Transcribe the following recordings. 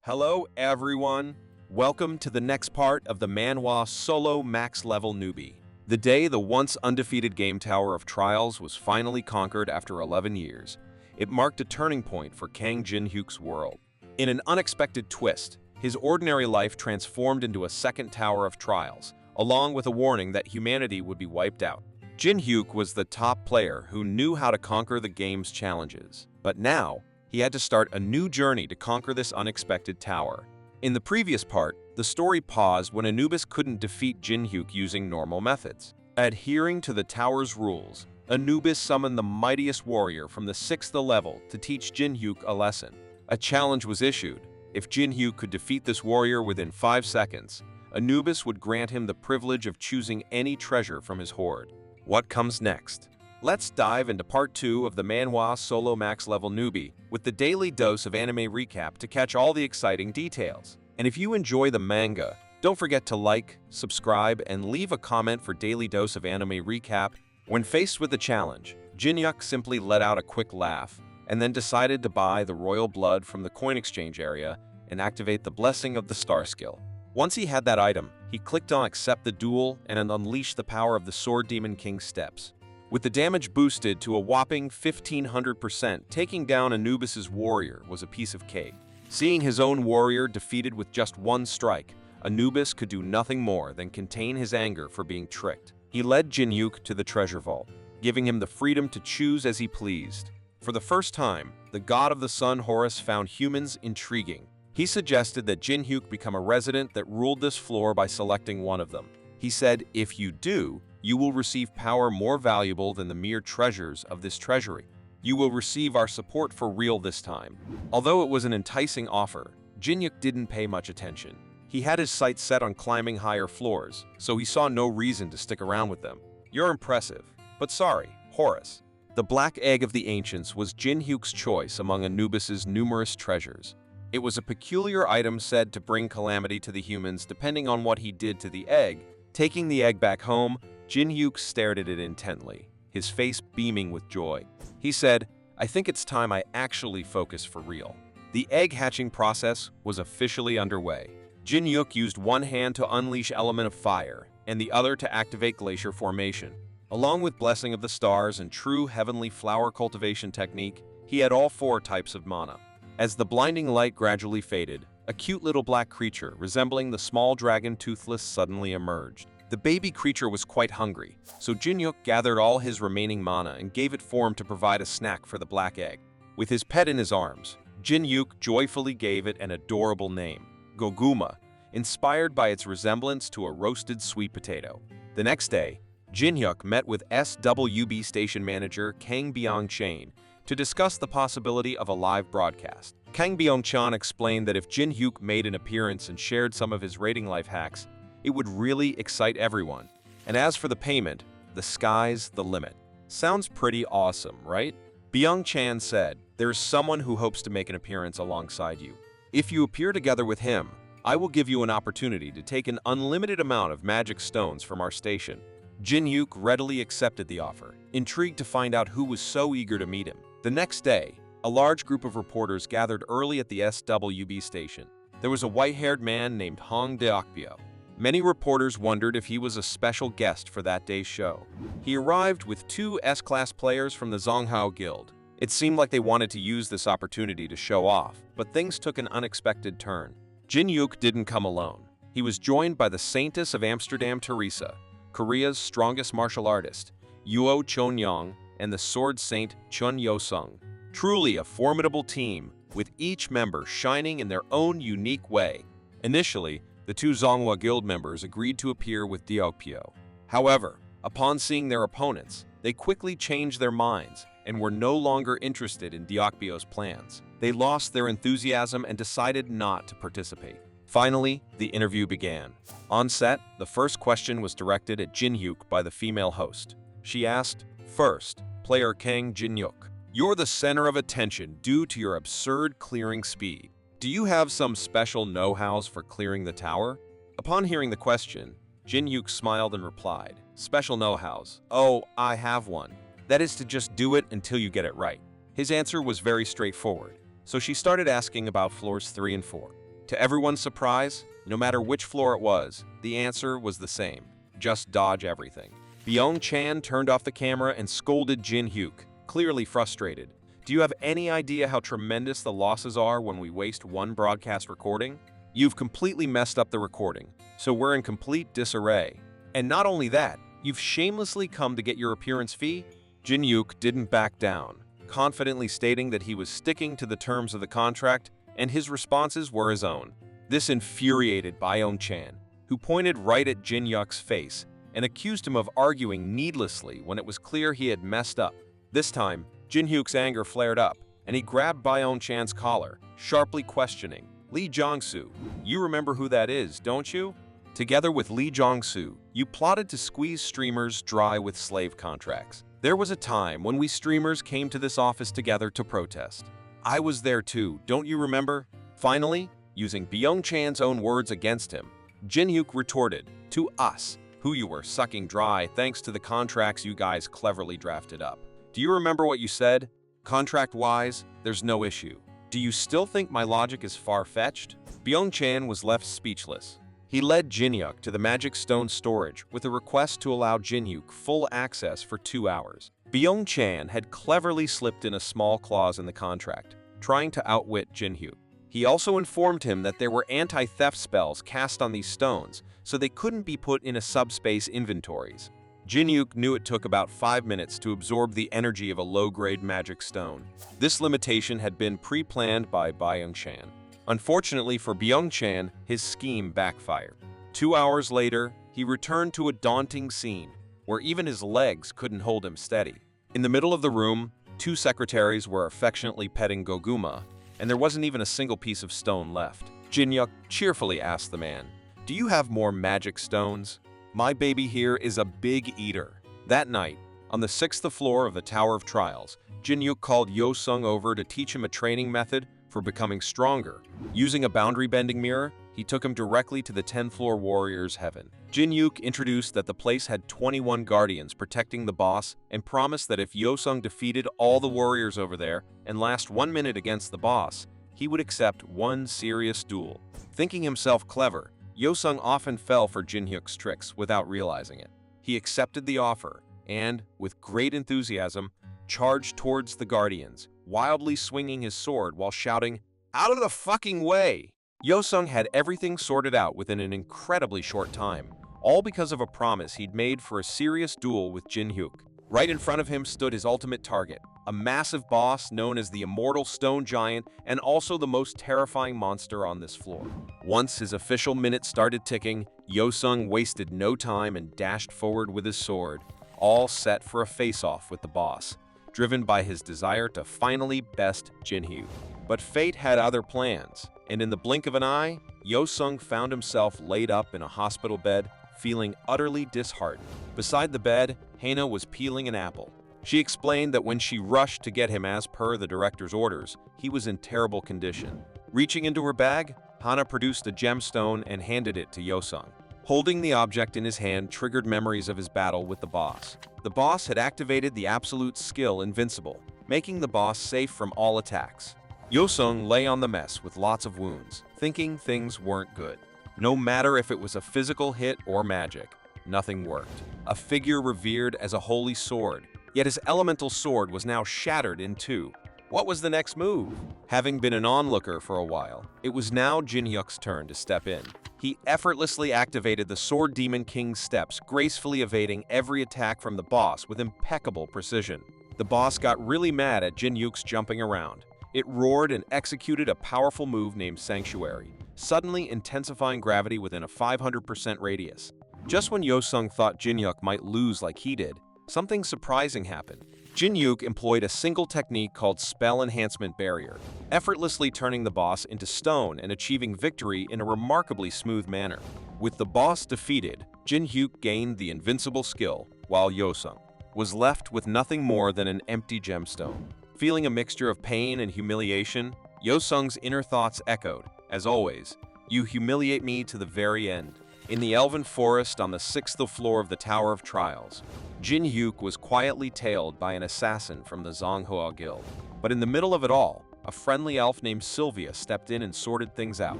Hello, everyone. Welcome to the next part of the Manhwa solo Max-Level Newbie. The day the once undefeated game tower of Trials was finally conquered after 11 years, it marked a turning point for Kang Jinhyuk's world. In an unexpected twist, his ordinary life transformed into a second tower of Trials, along with a warning that humanity would be wiped out. Jinhyuk was the top player who knew how to conquer the game's challenges, but now, he had to start a new journey to conquer this unexpected tower. In the previous part, the story paused when Anubis couldn't defeat Jinhyuk using normal methods. Adhering to the tower's rules, Anubis summoned the mightiest warrior from the 6th level to teach Jinhyuk a lesson. A challenge was issued. If Jinhyuk could defeat this warrior within 5 seconds, Anubis would grant him the privilege of choosing any treasure from his hoard. What comes next? Let's dive into part 2 of the Manhwa Solo Max Level Newbie with the daily dose of anime recap to catch all the exciting details. And if you enjoy the manga, don't forget to like, subscribe, and leave a comment for daily dose of anime recap. When faced with the challenge, Jinhyuk simply let out a quick laugh and then decided to buy the royal blood from the coin exchange area and activate the blessing of the star skill. Once he had that item, he clicked on accept the duel and unleashed the power of the Sword Demon King's steps. With the damage boosted to a whopping 1500%, taking down Anubis' warrior was a piece of cake. Seeing his own warrior defeated with just one strike, Anubis could do nothing more than contain his anger for being tricked. He led Jinhyuk to the treasure vault, giving him the freedom to choose as he pleased. For the first time, the god of the sun Horus found humans intriguing. He suggested that Jinhyuk become a resident that ruled this floor by selecting one of them. He said, if you do, you will receive power more valuable than the mere treasures of this treasury. You will receive our support for real this time. Although it was an enticing offer, Jinhyuk didn't pay much attention. He had his sights set on climbing higher floors, so he saw no reason to stick around with them. You're impressive, but sorry, Horus. The black egg of the ancients was Jinhyuk's choice among Anubis' numerous treasures. It was a peculiar item said to bring calamity to the humans depending on what he did to the egg. Taking the egg back home, Jinhyuk stared at it intently, his face beaming with joy. He said, I think it's time I actually focus for real. The egg hatching process was officially underway. Jinhyuk used one hand to unleash Element of Fire, and the other to activate Glacier Formation. Along with Blessing of the Stars and true Heavenly Flower Cultivation technique, he had all 4 types of mana. As the blinding light gradually faded, a cute little black creature resembling the small dragon Toothless suddenly emerged. The baby creature was quite hungry, so Jinhyuk gathered all his remaining mana and gave it form to provide a snack for the black egg. With his pet in his arms, Jinhyuk joyfully gave it an adorable name, Goguma, inspired by its resemblance to a roasted sweet potato. The next day, Jinhyuk met with SWB station manager Kang Byung-chan to discuss the possibility of a live broadcast. Kang Byung-chan explained that if Jinhyuk made an appearance and shared some of his rating life hacks, it would really excite everyone. And as for the payment, the sky's the limit. Sounds pretty awesome, right? Byung-chan said, there's someone who hopes to make an appearance alongside you. If you appear together with him, I will give you an opportunity to take an unlimited amount of magic stones from our station. Jinhyuk readily accepted the offer, intrigued to find out who was so eager to meet him. The next day, a large group of reporters gathered early at the SWB station. There was a white-haired man named Hong Deokpyo. Many reporters wondered if he was a special guest for that day's show. He arrived with 2 S-class players from the Zonghao Guild. It seemed like they wanted to use this opportunity to show off, but things took an unexpected turn. Jinhyuk didn't come alone. He was joined by the Saintess of Amsterdam Teresa, Korea's strongest martial artist, Yuo Chonyong, and the Sword Saint Chun Yosung. Truly a formidable team, with each member shining in their own unique way. Initially, the 2 Zonghua Guild members agreed to appear with Deokpyo. However, upon seeing their opponents, they quickly changed their minds and were no longer interested in Deokpyo's plans. They lost their enthusiasm and decided not to participate. Finally, the interview began. On set, the first question was directed at Jinhyuk by the female host. She asked, first, player Kang Jinhyuk, you're the center of attention due to your absurd clearing speed. Do you have some special know-hows for clearing the tower? Upon hearing the question, Jinhyuk smiled and replied, special know-hows? Oh, I have one. That is to just do it until you get it right. His answer was very straightforward, so she started asking about floors 3 and 4. To everyone's surprise, no matter which floor it was, the answer was the same. Just dodge everything. Byung-chan turned off the camera and scolded Jinhyuk, clearly frustrated. Do you have any idea how tremendous the losses are when we waste one broadcast recording? You've completely messed up the recording, so we're in complete disarray. And not only that, you've shamelessly come to get your appearance fee? Jinhyuk didn't back down, confidently stating that he was sticking to the terms of the contract, and his responses were his own. This infuriated Byung-chan, who pointed right at Jinhyuk's face and accused him of arguing needlessly when it was clear he had messed up. This time, Jinhyuk's anger flared up, and he grabbed Byung-chan's collar, sharply questioning, "Lee Jong-soo, you remember who that is, don't you? Together with Lee Jong-soo, you plotted to squeeze streamers dry with slave contracts. There was a time when we streamers came to this office together to protest. I was there too, don't you remember?" Finally, using Byung-chan's own words against him, Jinhyuk retorted, "To us, who you were sucking dry thanks to the contracts you guys cleverly drafted up. Do you remember what you said? Contract-wise, there's no issue. Do you still think my logic is far-fetched?" Byung-chan was left speechless. He led Jinhyuk to the Magic Stone storage with a request to allow Jinhyuk full access for 2 hours. Byung-chan had cleverly slipped in a small clause in the contract, trying to outwit Jinhyuk. He also informed him that there were anti-theft spells cast on these stones, so they couldn't be put in a subspace inventories. Jinhyuk knew it took about 5 minutes to absorb the energy of a low-grade magic stone. This limitation had been pre-planned by Byung-chan. Unfortunately for Byung-chan, his scheme backfired. 2 hours later, he returned to a daunting scene, where even his legs couldn't hold him steady. In the middle of the room, 2 secretaries were affectionately petting Goguma, and there wasn't even a single piece of stone left. Jinhyuk cheerfully asked the man, "Do you have more magic stones? My baby here is a big eater." That night, on the 6th floor of the Tower of Trials, Jinhyuk called Yo-sung over to teach him a training method for becoming stronger. Using a boundary-bending mirror, he took him directly to the 10th-floor warrior's heaven. Jinhyuk introduced that the place had 21 guardians protecting the boss and promised that if Yo-sung defeated all the warriors over there and last 1 minute against the boss, he would accept one serious duel. Thinking himself clever, Yo-sung often fell for Jinhyuk's tricks without realizing it. He accepted the offer and, with great enthusiasm, charged towards the guardians, wildly swinging his sword while shouting, "Out of the fucking way!" Yo-sung had everything sorted out within an incredibly short time, all because of a promise he'd made for a serious duel with Jinhyuk. Right in front of him stood his ultimate target, a massive boss known as the Immortal Stone Giant and also the most terrifying monster on this floor. Once his official minute started ticking, Yo-sung wasted no time and dashed forward with his sword, all set for a face-off with the boss, driven by his desire to finally best Jinhyuk. But fate had other plans, and in the blink of an eye, Yo-sung found himself laid up in a hospital bed, feeling utterly disheartened. Beside the bed, Hana was peeling an apple. She explained that when she rushed to get him as per the director's orders, he was in terrible condition. Reaching into her bag, Hana produced a gemstone and handed it to Yo-sung. Holding the object in his hand triggered memories of his battle with the boss. The boss had activated the absolute skill Invincible, making the boss safe from all attacks. Yo-sung lay on the mess with lots of wounds, thinking things weren't good. No matter if it was a physical hit or magic, nothing worked. A figure revered as a holy sword, yet his elemental sword was now shattered in two. What was the next move? Having been an onlooker for a while, it was now Jinhyuk's turn to step in. He effortlessly activated the Sword Demon King's steps, gracefully evading every attack from the boss with impeccable precision. The boss got really mad at Jinhyuk's jumping around. It roared and executed a powerful move named Sanctuary, suddenly intensifying gravity within a 500% radius. Just when Yo-sung thought Jinhyuk might lose like he did, something surprising happened. Jinhyuk employed a single technique called Spell Enhancement Barrier, effortlessly turning the boss into stone and achieving victory in a remarkably smooth manner. With the boss defeated, Jinhyuk gained the invincible skill, while Yo-sung was left with nothing more than an empty gemstone. Feeling a mixture of pain and humiliation, Yo-sung's inner thoughts echoed, "As always, you humiliate me to the very end." In the Elven Forest on the 6th floor of the Tower of Trials, Jinhyuk was quietly tailed by an assassin from the Zonghua Guild. But in the middle of it all, a friendly elf named Sylvia stepped in and sorted things out.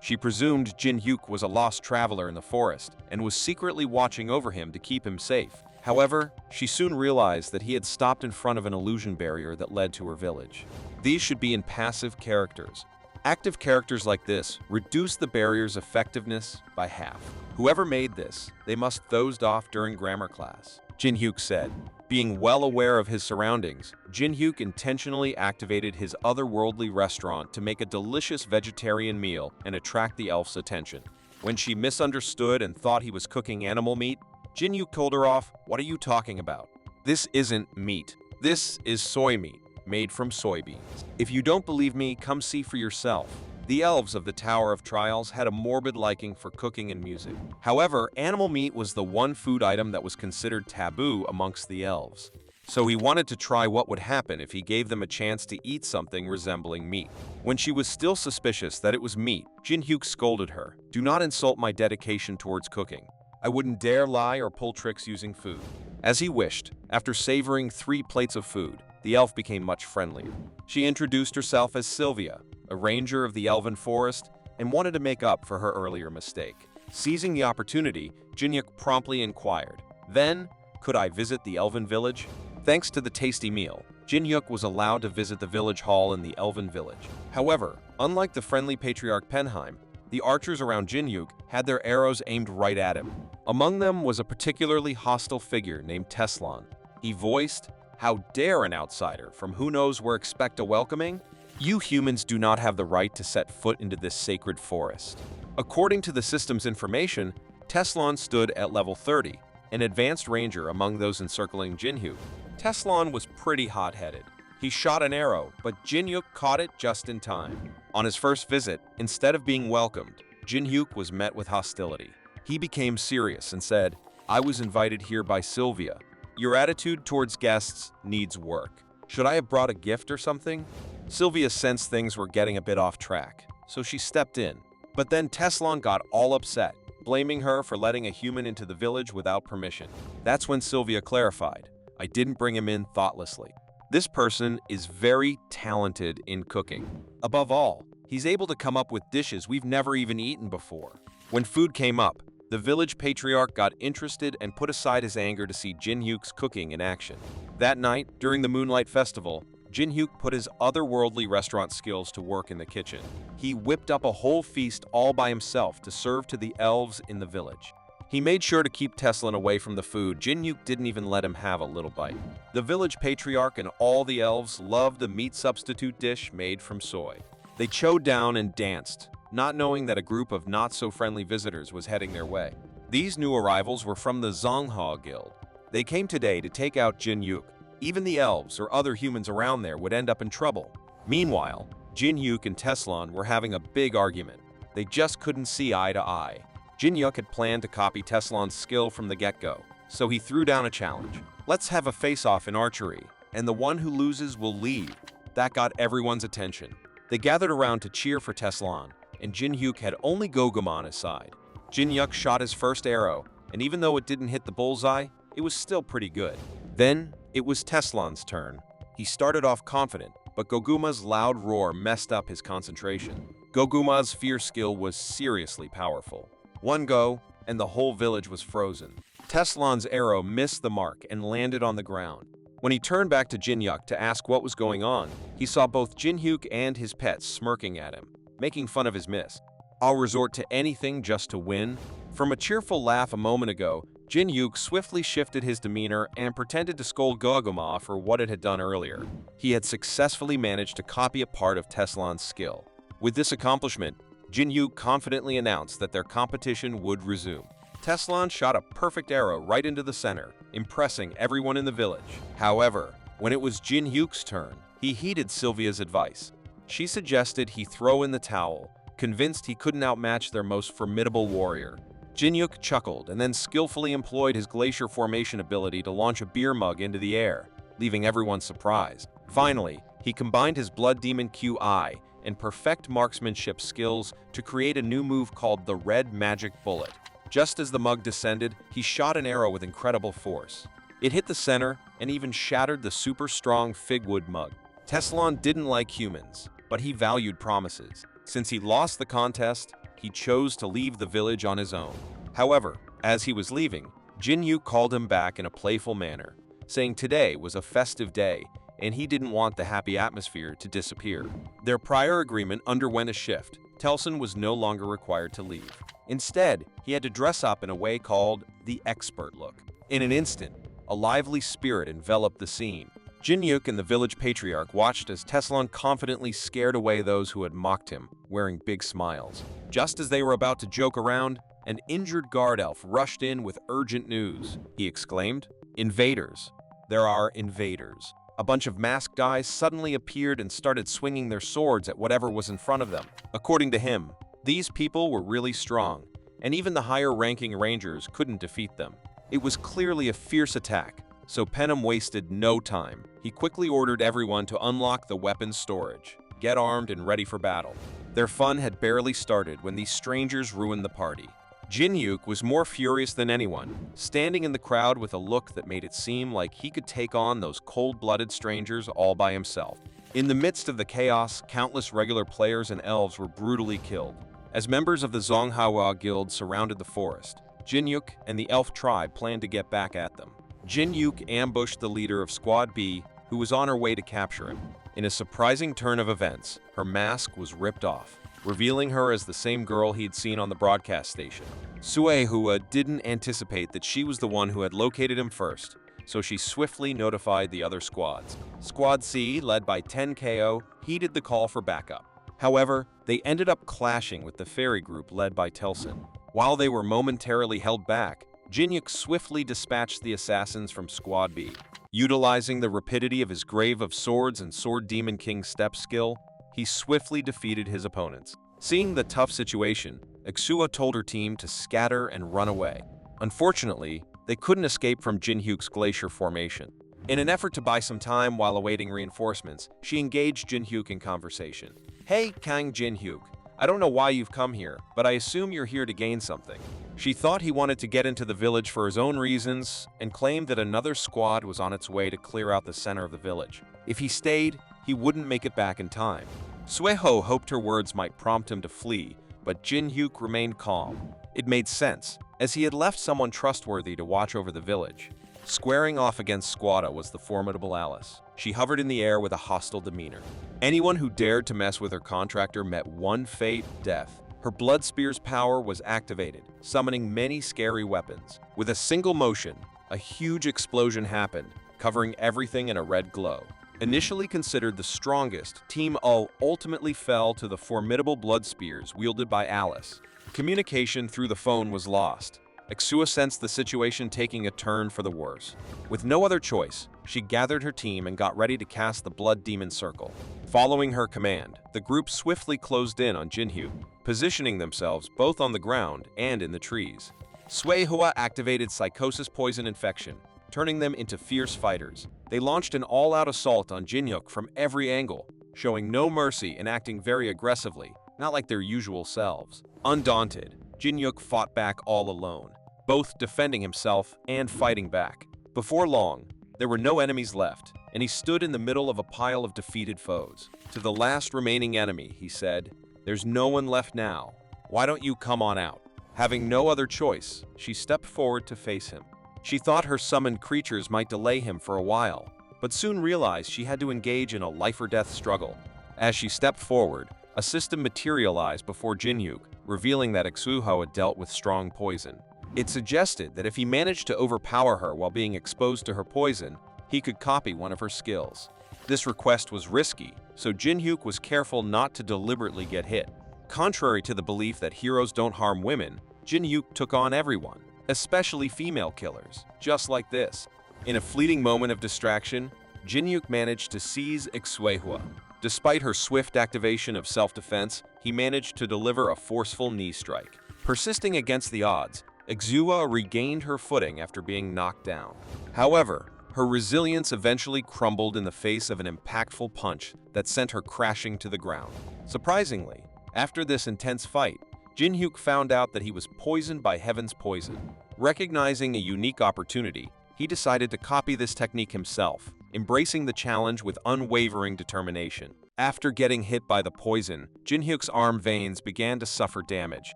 She presumed Jinhyuk was a lost traveler in the forest and was secretly watching over him to keep him safe. However, she soon realized that he had stopped in front of an illusion barrier that led to her village. These should be in passive characters. Active characters like this reduce the barrier's effectiveness by half. Whoever made this, they must dozed off during grammar class, Jinhyuk said. Being well aware of his surroundings, Jinhyuk intentionally activated his otherworldly restaurant to make a delicious vegetarian meal and attract the elf's attention. When she misunderstood and thought he was cooking animal meat, Jinhyuk told her off, "What are you talking about? This isn't meat. This is soy meat, made from soybeans. If you don't believe me, come see for yourself." The elves of the Tower of Trials had a morbid liking for cooking and music. However, animal meat was the one food item that was considered taboo amongst the elves. So he wanted to try what would happen if he gave them a chance to eat something resembling meat. When she was still suspicious that it was meat, Jinhyuk scolded her, "Do not insult my dedication towards cooking. I wouldn't dare lie or pull tricks using food." As he wished, after savoring 3 plates of food, the elf became much friendlier. She introduced herself as Sylvia, a ranger of the Elven Forest, and wanted to make up for her earlier mistake. Seizing the opportunity, Jinhyuk promptly inquired, "Then, could I visit the Elven village?" Thanks to the tasty meal, Jinhyuk was allowed to visit the village hall in the Elven village. However, unlike the friendly patriarch Penheim, the archers around Jinhyuk had their arrows aimed right at him. Among them was a particularly hostile figure named Teslan. He voiced, "How dare an outsider from who knows where expect a welcoming? You humans do not have the right to set foot into this sacred forest." According to the system's information, Teslan stood at level 30, an advanced ranger among those encircling Jinhyuk. Teslan was pretty hot-headed. He shot an arrow, but Jinhyuk caught it just in time. On his first visit, instead of being welcomed, Jinhyuk was met with hostility. He became serious and said, "I was invited here by Sylvia. Your attitude towards guests needs work. Should I have brought a gift or something?" Sylvia sensed things were getting a bit off track, so she stepped in. But then Teslan got all upset, blaming her for letting a human into the village without permission. That's when Sylvia clarified, "I didn't bring him in thoughtlessly. This person is very talented in cooking. Above all, he's able to come up with dishes we've never even eaten before." When food came up, the village patriarch got interested and put aside his anger to see Jinhyuk's cooking in action. That night, during the Moonlight Festival, Jinhyuk put his otherworldly restaurant skills to work in the kitchen. He whipped up a whole feast all by himself to serve to the elves in the village. He made sure to keep Teslan away from the food. Jinhyuk didn't even let him have a little bite. The village patriarch and all the elves loved the meat substitute dish made from soy. They chowed down and danced, not knowing that a group of not-so-friendly visitors was heading their way. These new arrivals were from the Zonghua Guild. They came today to take out Jinhyuk. Even the elves or other humans around there would end up in trouble. Meanwhile, Jinhyuk and Teslan were having a big argument. They just couldn't see eye to eye. Jinhyuk had planned to copy Teslan's skill from the get-go, so he threw down a challenge. "Let's have a face-off in archery, and the one who loses will leave." That got everyone's attention. They gathered around to cheer for Teslan, and Jinhyuk had only Goguma on his side. Jinhyuk shot his first arrow, and even though it didn't hit the bullseye, it was still pretty good. Then, it was Teslan's turn. He started off confident, but Goguma's loud roar messed up his concentration. Goguma's fear skill was seriously powerful. One go, and the whole village was frozen. Teslan's arrow missed the mark and landed on the ground. When he turned back to Jinhyuk to ask what was going on, he saw both Jinhyuk and his pets smirking at him, making fun of his miss. "I'll resort to anything just to win." From a cheerful laugh a moment ago, Jinhyuk swiftly shifted his demeanor and pretended to scold Goguma for what it had done earlier. He had successfully managed to copy a part of Teslan's skill. With this accomplishment, Jinhyuk confidently announced that their competition would resume. Teslan shot a perfect arrow right into the center, impressing everyone in the village. However, when it was Jinhyuk's turn, he heeded Sylvia's advice. She suggested he throw in the towel, convinced he couldn't outmatch their most formidable warrior. Jinhyuk chuckled and then skillfully employed his glacier formation ability to launch a beer mug into the air, leaving everyone surprised. Finally, he combined his Blood Demon QI and perfect marksmanship skills to create a new move called the Red Magic Bullet. Just as the mug descended, he shot an arrow with incredible force. It hit the center and even shattered the super strong figwood mug. Teslan didn't like humans, but he valued promises. Since he lost the contest, he chose to leave the village on his own. However, as he was leaving, Jinhyuk called him back in a playful manner, saying today was a festive day and he didn't want the happy atmosphere to disappear. Their prior agreement underwent a shift. Telson was no longer required to leave. Instead, he had to dress up in a way called the expert look. In an instant, a lively spirit enveloped the scene. Jinhyuk and the village patriarch watched as Teslon confidently scared away those who had mocked him, wearing big smiles. Just as they were about to joke around, an injured guard elf rushed in with urgent news. He exclaimed, "Invaders! There are invaders." A bunch of masked guys suddenly appeared and started swinging their swords at whatever was in front of them. According to him, these people were really strong, and even the higher-ranking rangers couldn't defeat them. It was clearly a fierce attack, so Penham wasted no time. He quickly ordered everyone to unlock the weapons storage, get armed and ready for battle. Their fun had barely started when these strangers ruined the party. Jinhyuk was more furious than anyone, standing in the crowd with a look that made it seem like he could take on those cold-blooded strangers all by himself. In the midst of the chaos, countless regular players and elves were brutally killed. As members of the Zonghwa Guild surrounded the forest, Jinhyuk and the elf tribe planned to get back at them. Jinhyuk ambushed the leader of Squad B, who was on her way to capture him. In a surprising turn of events, her mask was ripped off, revealing her as the same girl he'd seen on the broadcast station. Suehua didn't anticipate that she was the one who had located him first, so she swiftly notified the other squads. Squad C, led by 10KO, heeded the call for backup. However, they ended up clashing with the fairy group led by Telson. While they were momentarily held back, Jinhyuk swiftly dispatched the assassins from Squad B. Utilizing the rapidity of his Grave of Swords and Sword Demon King step skill, he swiftly defeated his opponents. Seeing the tough situation, Exua told her team to scatter and run away. Unfortunately, they couldn't escape from Jinhyuk's glacier formation. In an effort to buy some time while awaiting reinforcements, she engaged Jinhyuk in conversation. "Hey, Kang Jinhyuk, I don't know why you've come here, but I assume you're here to gain something." She thought he wanted to get into the village for his own reasons and claimed that another squad was on its way to clear out the center of the village. If he stayed, he wouldn't make it back in time. Sueho hoped her words might prompt him to flee, but Jinhyuk remained calm. It made sense, as he had left someone trustworthy to watch over the village. Squaring off against Squada was the formidable Alice. She hovered in the air with a hostile demeanor. Anyone who dared to mess with her contractor met one fate, death. Her blood spear's power was activated, summoning many scary weapons. With a single motion, a huge explosion happened, covering everything in a red glow. Initially considered the strongest, Team U ultimately fell to the formidable blood spears wielded by Alice. Communication through the phone was lost. Exua sensed the situation taking a turn for the worse. With no other choice, she gathered her team and got ready to cast the Blood Demon Circle. Following her command, the group swiftly closed in on Jinhyuk, positioning themselves both on the ground and in the trees. Suehua activated Psychosis Poison Infection, turning them into fierce fighters. They launched an all-out assault on Jinhyuk from every angle, showing no mercy and acting very aggressively, not like their usual selves. Undaunted, Jinhyuk fought back all alone, both defending himself and fighting back. Before long, there were no enemies left, and he stood in the middle of a pile of defeated foes. To the last remaining enemy, he said, "There's no one left now. Why don't you come on out?" Having no other choice, she stepped forward to face him. She thought her summoned creatures might delay him for a while, but soon realized she had to engage in a life-or-death struggle. As she stepped forward, a system materialized before Jinhyuk, revealing that Exuho had dealt with strong poison. It suggested that if he managed to overpower her while being exposed to her poison, he could copy one of her skills. This request was risky, so Jinhyuk was careful not to deliberately get hit. Contrary to the belief that heroes don't harm women, Jinhyuk took on everyone, especially female killers, just like this. In a fleeting moment of distraction, Jinhyuk managed to seize Exuehua. Despite her swift activation of self-defense, he managed to deliver a forceful knee strike. Persisting against the odds, Exua regained her footing after being knocked down. However, her resilience eventually crumbled in the face of an impactful punch that sent her crashing to the ground. Surprisingly, after this intense fight, Jinhyuk found out that he was poisoned by Heaven's poison. Recognizing a unique opportunity, he decided to copy this technique himself, embracing the challenge with unwavering determination. After getting hit by the poison, Jinhyuk's arm veins began to suffer damage.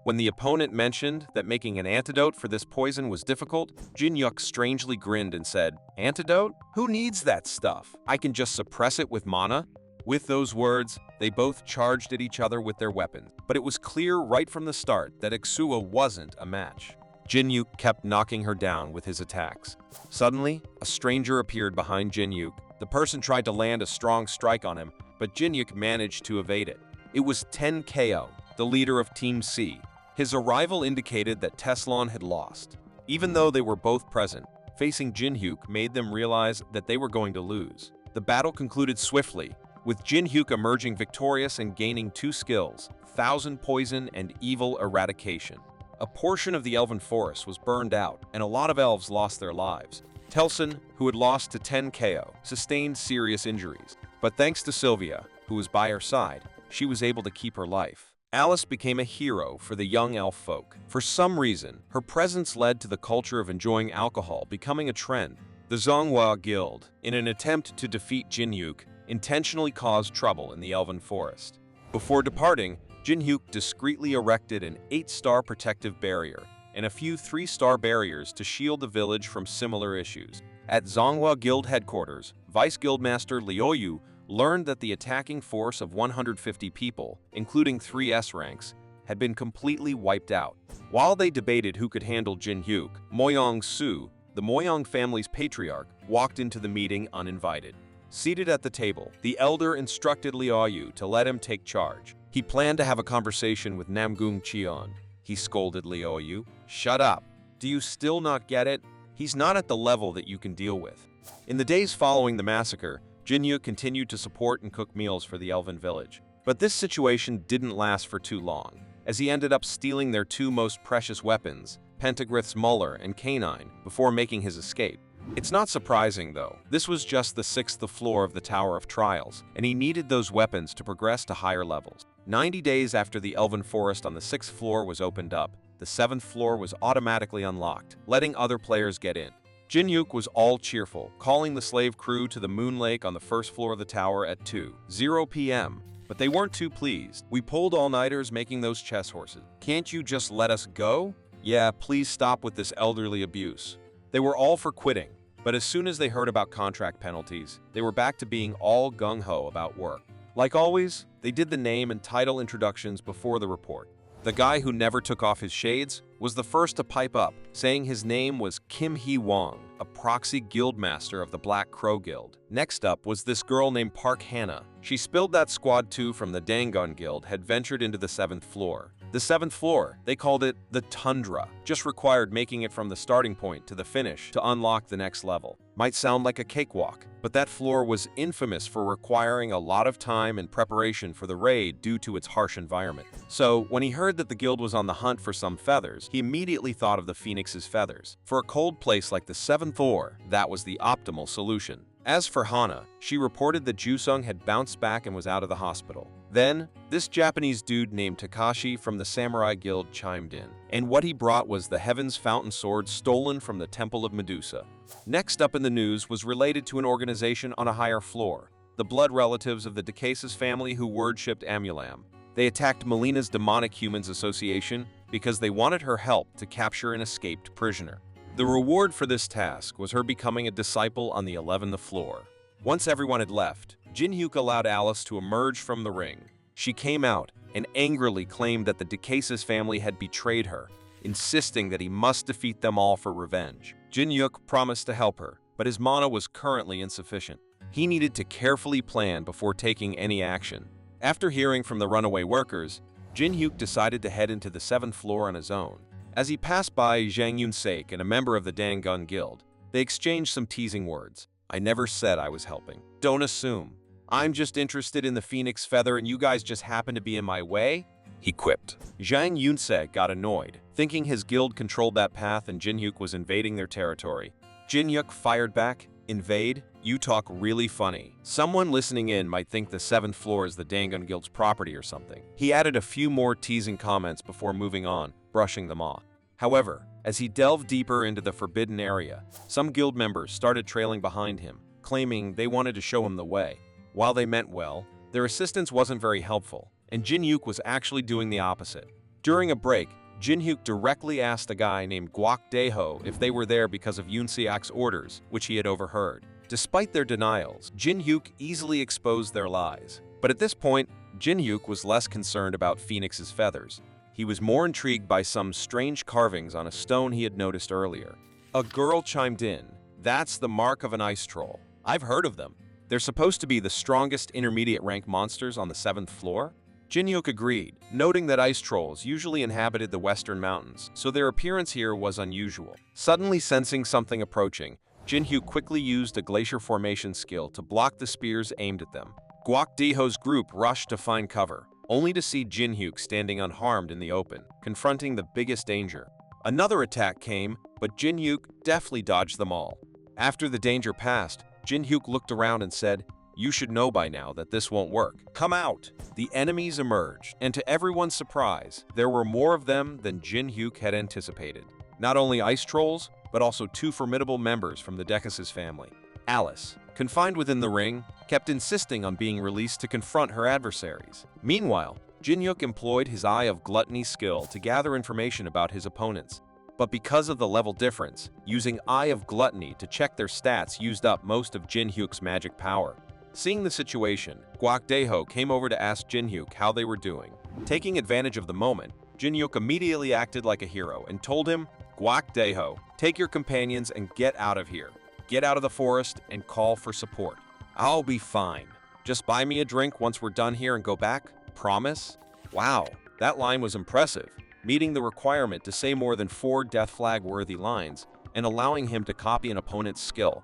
When the opponent mentioned that making an antidote for this poison was difficult, Jinhyuk strangely grinned and said, "Antidote? Who needs that stuff? I can just suppress it with mana." With those words, they both charged at each other with their weapons, but it was clear right from the start that Exua wasn't a match. Jinhyuk kept knocking her down with his attacks. Suddenly, a stranger appeared behind Jinhyuk. The person tried to land a strong strike on him, but Jinhyuk managed to evade it. It was Tenkeo, the leader of Team C. His arrival indicated that Teslon had lost. Even though they were both present, facing Jinhyuk made them realize that they were going to lose. The battle concluded swiftly, with Jinhyuk emerging victorious and gaining 2 skills, Thousand Poison and Evil Eradication. A portion of the Elven Forest was burned out, and a lot of elves lost their lives. Telson, who had lost to Tenkeo, sustained serious injuries. But thanks to Sylvia, who was by her side, she was able to keep her life. Alice became a hero for the young elf folk. For some reason, her presence led to the culture of enjoying alcohol becoming a trend. The Zhonghua Guild, in an attempt to defeat Jinhyuk, intentionally caused trouble in the Elven Forest. Before departing, Jinhyuk discreetly erected an 8-star protective barrier and a few 3-star barriers to shield the village from similar issues. At Zhonghua Guild headquarters, Vice Guildmaster Liuyu learned that the attacking force of 150 people, including 3 S ranks, had been completely wiped out. While they debated who could handle Jinhyuk, Moyong Su, the Moyong family's patriarch, walked into the meeting uninvited. Seated at the table, the elder instructed Liuyu to let him take charge. He planned to have a conversation with Namgung Cheon. He scolded Liuyu, "Shut up! Do you still not get it? He's not at the level that you can deal with." In the days following the massacre, Jinhyuk continued to support and cook meals for the Elven village. But this situation didn't last for too long, as he ended up stealing their 2 most precious weapons, Pentagrith's Muller and Canine, before making his escape. It's not surprising, though. This was just the 6th floor of the Tower of Trials, and he needed those weapons to progress to higher levels. 90 days after the Elven Forest on the 6th floor was opened up, the 7th floor was automatically unlocked, letting other players get in. Jinhyuk was all cheerful, calling the slave crew to the Moon Lake on the 1st floor of the tower at 2:00 p.m. But they weren't too pleased. "We pulled all-nighters making those chess horses. Can't you just let us go?" "Yeah, please stop with this elderly abuse." They were all for quitting, but as soon as they heard about contract penalties, they were back to being all gung-ho about work. Like always, they did the name and title introductions before the report. The guy who never took off his shades was the first to pipe up, saying his name was Kim Hee-wong, a proxy guildmaster of the Black Crow Guild. Next up was this girl named Park Hannah. She spilled that Squad 2 from the Dangon Guild had ventured into the 7th floor. The 7th floor, they called it the Tundra, just required making it from the starting point to the finish to unlock the next level. Might sound like a cakewalk, but that floor was infamous for requiring a lot of time and preparation for the raid due to its harsh environment. So, when he heard that the guild was on the hunt for some feathers, he immediately thought of the Phoenix's feathers. For a cold place like the 7th floor, that was the optimal solution. As for Hana, she reported that Jusung had bounced back and was out of the hospital. Then, this Japanese dude named Takashi from the Samurai Guild chimed in, and what he brought was the Heaven's Fountain Sword stolen from the Temple of Medusa. Next up in the news was related to an organization on a higher floor, the blood relatives of the Decasis family who worshipped Amulam. They attacked Melina's Demonic Humans Association because they wanted her help to capture an escaped prisoner. The reward for this task was her becoming a disciple on the 11th floor. Once everyone had left, Jinhyuk allowed Alice to emerge from the ring. She came out and angrily claimed that the Decasis family had betrayed her, insisting that he must defeat them all for revenge. Jinhyuk promised to help her, but his mana was currently insufficient. He needed to carefully plan before taking any action. After hearing from the runaway workers, Jinhyuk decided to head into the 7th floor on his own. As he passed by Zhang Yunseik and a member of the Dangun Guild, they exchanged some teasing words. "I never said I was helping. Don't assume. I'm just interested in the Phoenix Feather and you guys just happen to be in my way," he quipped. Zhang Yunseik got annoyed, thinking his guild controlled that path and Jinhyuk was invading their territory. Jinhyuk fired back, "Invade? You talk really funny. Someone listening in might think the 7th floor is the Dangun Guild's property or something." He added a few more teasing comments before moving on, brushing them off. However, as he delved deeper into the forbidden area, some guild members started trailing behind him, claiming they wanted to show him the way. While they meant well, Their assistance wasn't very helpful, and Jinhyuk was actually doing the opposite. During a break, Jinhyuk directly asked a guy named Guak Daeho if they were there because of Yoon Se-ak's orders, which he had overheard. Despite their denials, Jinhyuk easily exposed their lies. But at this point, Jinhyuk was less concerned about Phoenix's feathers. He was more intrigued by some strange carvings on a stone he had noticed earlier. A girl chimed in, "That's the mark of an ice troll. I've heard of them. They're supposed to be the strongest intermediate rank monsters on the 7th floor?" Jinhyuk agreed, noting that ice trolls usually inhabited the western mountains, so their appearance here was unusual. Suddenly sensing something approaching, Jinhyuk quickly used a glacier formation skill to block the spears aimed at them. Guak Daeho's group rushed to find cover, only to see Jinhyuk standing unharmed in the open, confronting the biggest danger. Another attack came, but Jinhyuk deftly dodged them all. After the danger passed, Jinhyuk looked around and said, "You should know by now that this won't work. Come out!" The enemies emerged, and to everyone's surprise, there were more of them than Jinhyuk had anticipated. Not only ice trolls, but also 2 formidable members from the Decasus family. Alice, confined within the ring, kept insisting on being released to confront her adversaries. Meanwhile, Jinhyuk employed his Eye of Gluttony skill to gather information about his opponents. But because of the level difference, using Eye of Gluttony to check their stats used up most of Jinhyuk's magic power. Seeing the situation, Guak Daeho came over to ask Jinhyuk how they were doing. Taking advantage of the moment, Jinhyuk immediately acted like a hero and told him, "Guak Daeho, take your companions and get out of here. Get out of the forest and call for support. I'll be fine. Just buy me a drink once we're done here and go back. Promise?" Wow, that line was impressive, meeting the requirement to say more than 4 death flag-worthy lines and allowing him to copy an opponent's skill.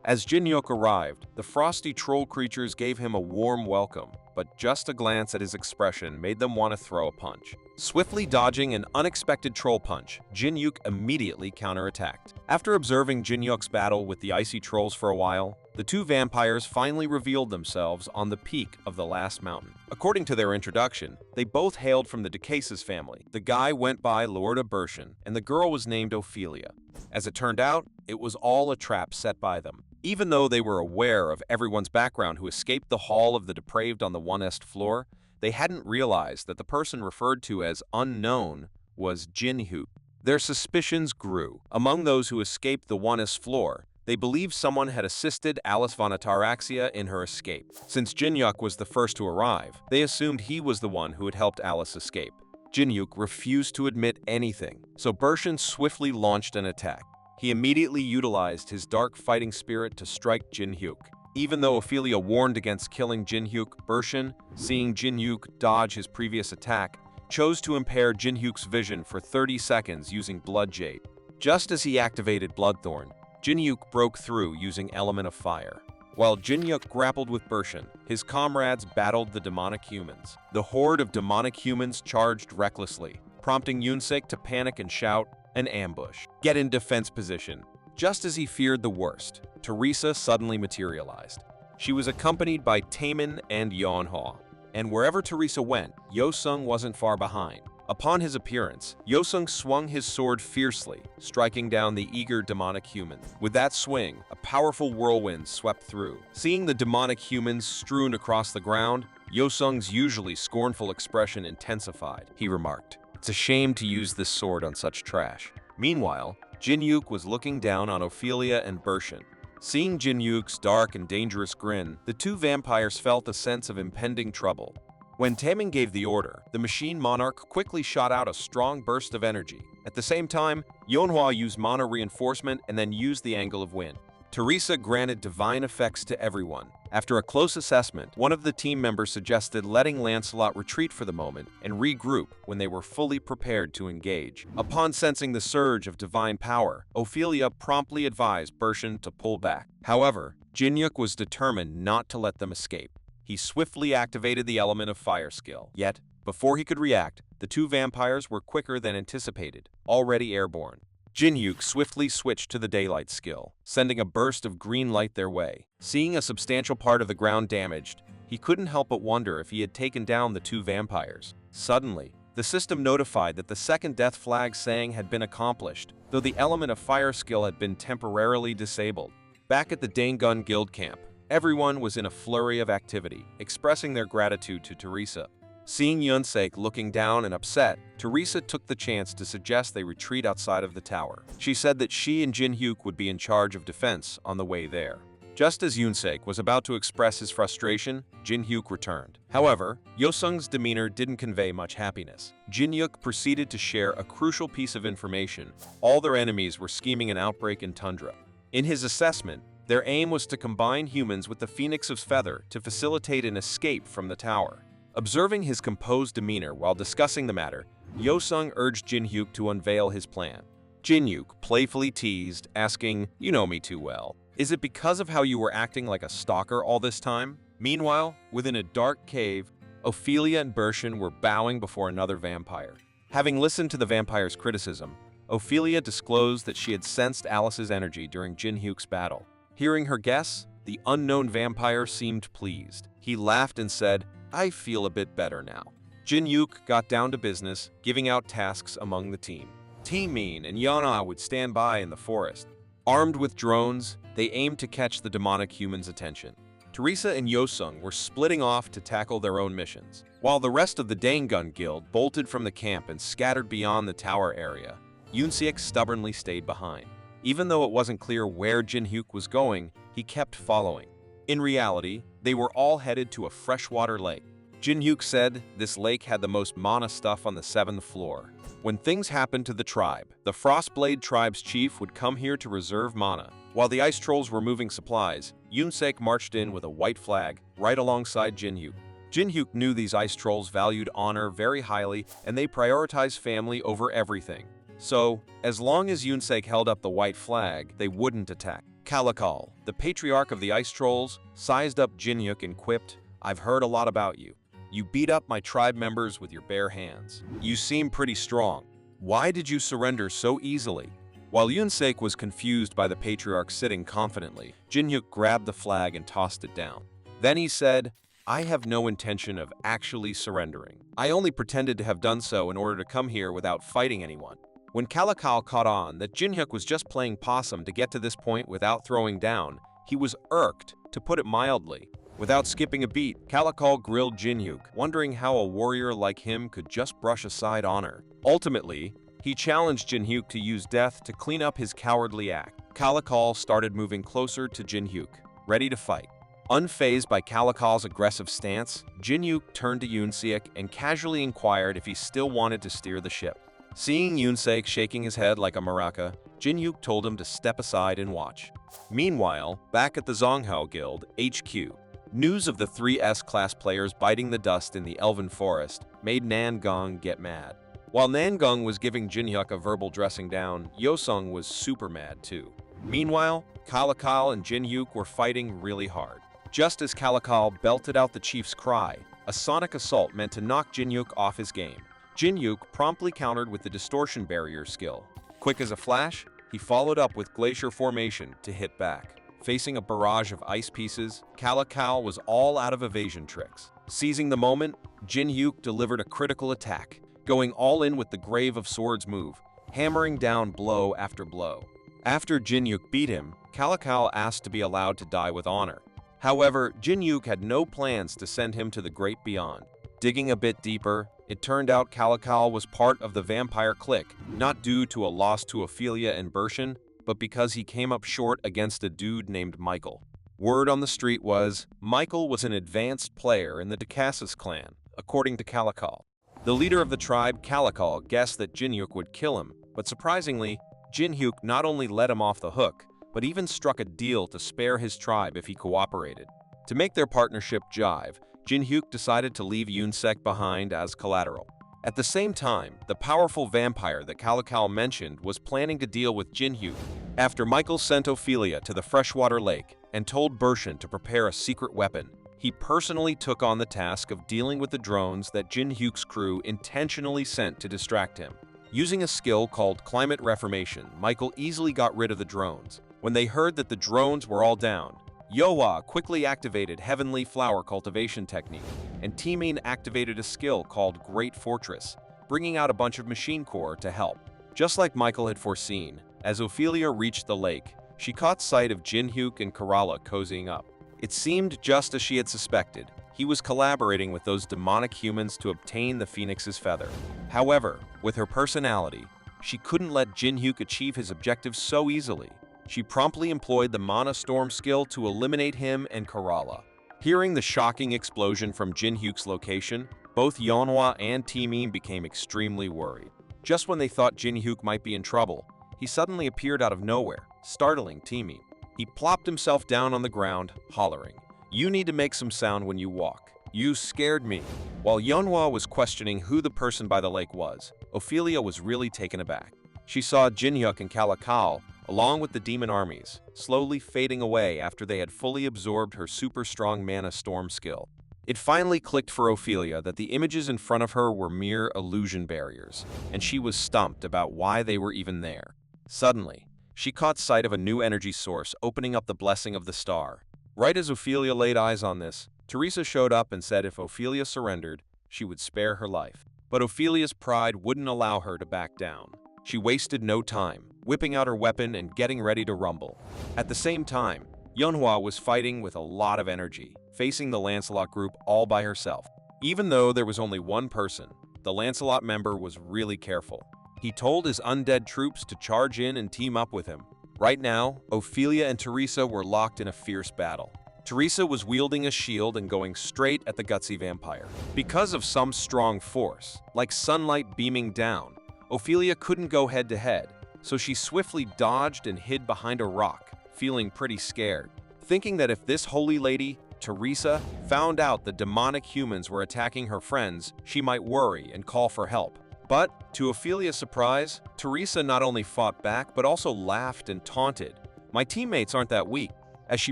As Jinhyuk arrived, the frosty troll creatures gave him a warm welcome, but just a glance at his expression made them want to throw a punch. Swiftly dodging an unexpected troll punch, Jinhyuk immediately counterattacked. After observing Jinhyuk's battle with the icy trolls for a while, the 2 vampires finally revealed themselves on the peak of the last mountain. According to their introduction, they both hailed from the Decasus family. The guy went by Lord Bershin, and the girl was named Ophelia. As it turned out, it was all a trap set by them. Even though they were aware of everyone's background who escaped the Hall of the Depraved on the 1st floor, they hadn't realized that the person referred to as unknown was Jinhyuk. Their suspicions grew. Among those who escaped the 1st floor, they believed someone had assisted Alice von Ataraxia in her escape. Since Jinhyuk was the first to arrive, they assumed he was the one who had helped Alice escape. Jinhyuk refused to admit anything, so Bershin swiftly launched an attack. He immediately utilized his dark fighting spirit to strike Jinhyuk. Even though Ophelia warned against killing Jinhyuk, Bershin, seeing Jinhyuk dodge his previous attack, chose to impair Jinhyuk's vision for 30 seconds using Blood Jade. Just as he activated Bloodthorn, Jinhyuk broke through using Element of Fire. While Jinhyuk grappled with Bershin, his comrades battled the demonic humans. The horde of demonic humans charged recklessly, prompting Yoon Se-ak to panic and shout, "An ambush. Get in defense position." Just as he feared the worst, Teresa suddenly materialized. She was accompanied by Taemin and Yeonhwa, and wherever Teresa went, Yosung wasn't far behind. Upon his appearance, Yosung swung his sword fiercely, striking down the eager demonic human. With that swing, a powerful whirlwind swept through. Seeing the demonic humans strewn across the ground, Yosung's usually scornful expression intensified. He remarked, "It's a shame to use this sword on such trash." Meanwhile, Jinhyuk was looking down on Ophelia and Bershin. Seeing Jinhyuk's dark and dangerous grin, the 2 vampires felt a sense of impending trouble. When Taemin gave the order, the machine monarch quickly shot out a strong burst of energy. At the same time, Yeonhwa used mana reinforcement and then used the angle of wind. Teresa granted divine effects to everyone. After a close assessment, one of the team members suggested letting Lancelot retreat for the moment and regroup when they were fully prepared to engage. Upon sensing the surge of divine power, Ophelia promptly advised Bershin to pull back. However, Jinhyuk was determined not to let them escape. He swiftly activated the Element of Fire skill. Yet, before he could react, the 2 vampires were quicker than anticipated, already airborne. Jinhyuk swiftly switched to the Daylight skill, sending a burst of green light their way. Seeing a substantial part of the ground damaged, he couldn't help but wonder if he had taken down the 2 vampires. Suddenly, the system notified that the second death flag saying had been accomplished, though the Element of Fire skill had been temporarily disabled. Back at the Dangun Guild camp, Everyone was in a flurry of activity, expressing their gratitude to Teresa. Seeing Yunsek looking down and upset, Teresa took the chance to suggest they retreat outside of the tower. She said that she and Jinhyuk would be in charge of defense on the way there. Just as Yunsek was about to express his frustration, Jinhyuk returned. However, Yosung's demeanor didn't convey much happiness. Jinhyuk proceeded to share a crucial piece of information. All their enemies were scheming an outbreak in Tundra. In his assessment, their aim was to combine humans with the Phoenix's feather to facilitate an escape from the tower. Observing his composed demeanor while discussing the matter, Yosung urged Jinhyuk to unveil his plan. Jinhyuk playfully teased, asking, "You know me too well. Is it because of how you were acting like a stalker all this time?" Meanwhile, within a dark cave, Ophelia and Bershin were bowing before another vampire. Having listened to the vampire's criticism, Ophelia disclosed that she had sensed Alice's energy during Jinhyuk's battle. Hearing her guess, the unknown vampire seemed pleased. He laughed and said, "I feel a bit better now." Jinhyuk got down to business, giving out tasks among the team. Team Min and Yana would stand by in the forest. Armed with drones, they aimed to catch the demonic human's attention. Teresa and Yosung were splitting off to tackle their own missions, while the rest of the Dangun Guild bolted from the camp and scattered beyond the tower area. Yunsiek stubbornly stayed behind. Even though it wasn't clear where Jinhyuk was going, he kept following. In reality, they were all headed to a freshwater lake. Jinhyuk said this lake had the most mana stuff on the 7th floor. When things happened to the tribe, the Frostblade tribe's chief would come here to reserve mana. While the ice trolls were moving supplies, Yunsek marched in with a white flag, right alongside Jinhyuk. Jinhyuk knew these ice trolls valued honor very highly, and they prioritized family over everything. So, as long as Yunsek held up the white flag, they wouldn't attack. Kalakal, the patriarch of the ice trolls, sized up Jinhyuk and quipped, "I've heard a lot about you. You beat up my tribe members with your bare hands. You seem pretty strong. Why did you surrender so easily?" While Yunsek was confused by the patriarch sitting confidently, Jinhyuk grabbed the flag and tossed it down. Then he said, "I have no intention of actually surrendering. I only pretended to have done so in order to come here without fighting anyone." When Kalakal caught on that Jinhyuk was just playing possum to get to this point without throwing down, he was irked, to put it mildly. Without skipping a beat, Kalakal grilled Jinhyuk, wondering how a warrior like him could just brush aside honor. Ultimately, he challenged Jinhyuk to use death to clean up his cowardly act. Kalakal started moving closer to Jinhyuk, ready to fight. Unfazed by Kalakal's aggressive stance, Jinhyuk turned to Yunsiek and casually inquired if he still wanted to steer the ship. Seeing Yunsek shaking his head like a maraca, Jinhyuk told him to step aside and watch. Meanwhile, back at the Zonghao Guild, HQ, news of the 3 S-class players biting the dust in the Elven Forest made Nangong get mad. While Nangong was giving Jinhyuk a verbal dressing down, Yosung was super mad too. Meanwhile, Kalakal and Jinhyuk were fighting really hard. Just as Kalakal belted out the chief's cry, a sonic assault meant to knock Jinhyuk off his game. Jinhyuk promptly countered with the distortion barrier skill. Quick as a flash, he followed up with glacier formation to hit back. Facing a barrage of ice pieces, Kalakal was all out of evasion tricks. Seizing the moment, Jinhyuk delivered a critical attack, going all in with the Grave of Swords move, hammering down blow after blow. After Jinhyuk beat him, Kalakal asked to be allowed to die with honor. However, Jinhyuk had no plans to send him to the great beyond. Digging a bit deeper, it turned out Kalakal was part of the vampire clique, not due to a loss to Ophelia and Bershin, but because he came up short against a dude named Michael. Word on the street was, Michael was an advanced player in the Decassus clan, according to Kalakal. The leader of the tribe, Kalakal, guessed that Jinhyuk would kill him, but surprisingly, Jinhyuk not only let him off the hook, but even struck a deal to spare his tribe if he cooperated. To make their partnership jive, Jinhyuk decided to leave Yunsek behind as collateral. At the same time, the powerful vampire that Kalakal mentioned was planning to deal with Jinhyuk. After Michael sent Ophelia to the freshwater lake and told Bershin to prepare a secret weapon, he personally took on the task of dealing with the drones that Jinhyuk's crew intentionally sent to distract him. Using a skill called Climate Reformation, Michael easily got rid of the drones. When they heard that the drones were all down, Yohwa quickly activated Heavenly Flower Cultivation Technique, and Teaming activated a skill called Great Fortress, bringing out a bunch of machine core to help. Just like Michael had foreseen, as Ophelia reached the lake, she caught sight of Jinhyuk and Kerala cozying up. It seemed just as she had suspected. He was collaborating with those demonic humans to obtain the Phoenix's feather. However, with her personality, she couldn't let Jinhyuk achieve his objectives so easily. She promptly employed the Mana Storm skill to eliminate him and Kerala. Hearing the shocking explosion from Jinhyuk's location, both Yeonhwa and Taemin became extremely worried. Just when they thought Jinhyuk might be in trouble, he suddenly appeared out of nowhere, startling Taemin. He plopped himself down on the ground, hollering, "You need to make some sound when you walk. You scared me." While Yeonhwa was questioning who the person by the lake was, Ophelia was really taken aback. She saw Jinhyuk and Kalakal, along with the demon armies, slowly fading away after they had fully absorbed her super strong Mana Storm skill. It finally clicked for Ophelia that the images in front of her were mere illusion barriers, and she was stumped about why they were even there. Suddenly, she caught sight of a new energy source opening up the blessing of the star. Right as Ophelia laid eyes on this, Teresa showed up and said if Ophelia surrendered, she would spare her life. But Ophelia's pride wouldn't allow her to back down. She wasted no time, whipping out her weapon and getting ready to rumble. At the same time, Yeonhwa was fighting with a lot of energy, facing the Lancelot group all by herself. Even though there was only one person, the Lancelot member was really careful. He told his undead troops to charge in and team up with him. Right now, Ophelia and Teresa were locked in a fierce battle. Teresa was wielding a shield and going straight at the gutsy vampire. Because of some strong force, like sunlight beaming down, Ophelia couldn't go head-to-head, so she swiftly dodged and hid behind a rock, feeling pretty scared. Thinking that if this holy lady, Teresa, found out the demonic humans were attacking her friends, she might worry and call for help. But, to Ophelia's surprise, Teresa not only fought back but also laughed and taunted. "My teammates aren't that weak." As she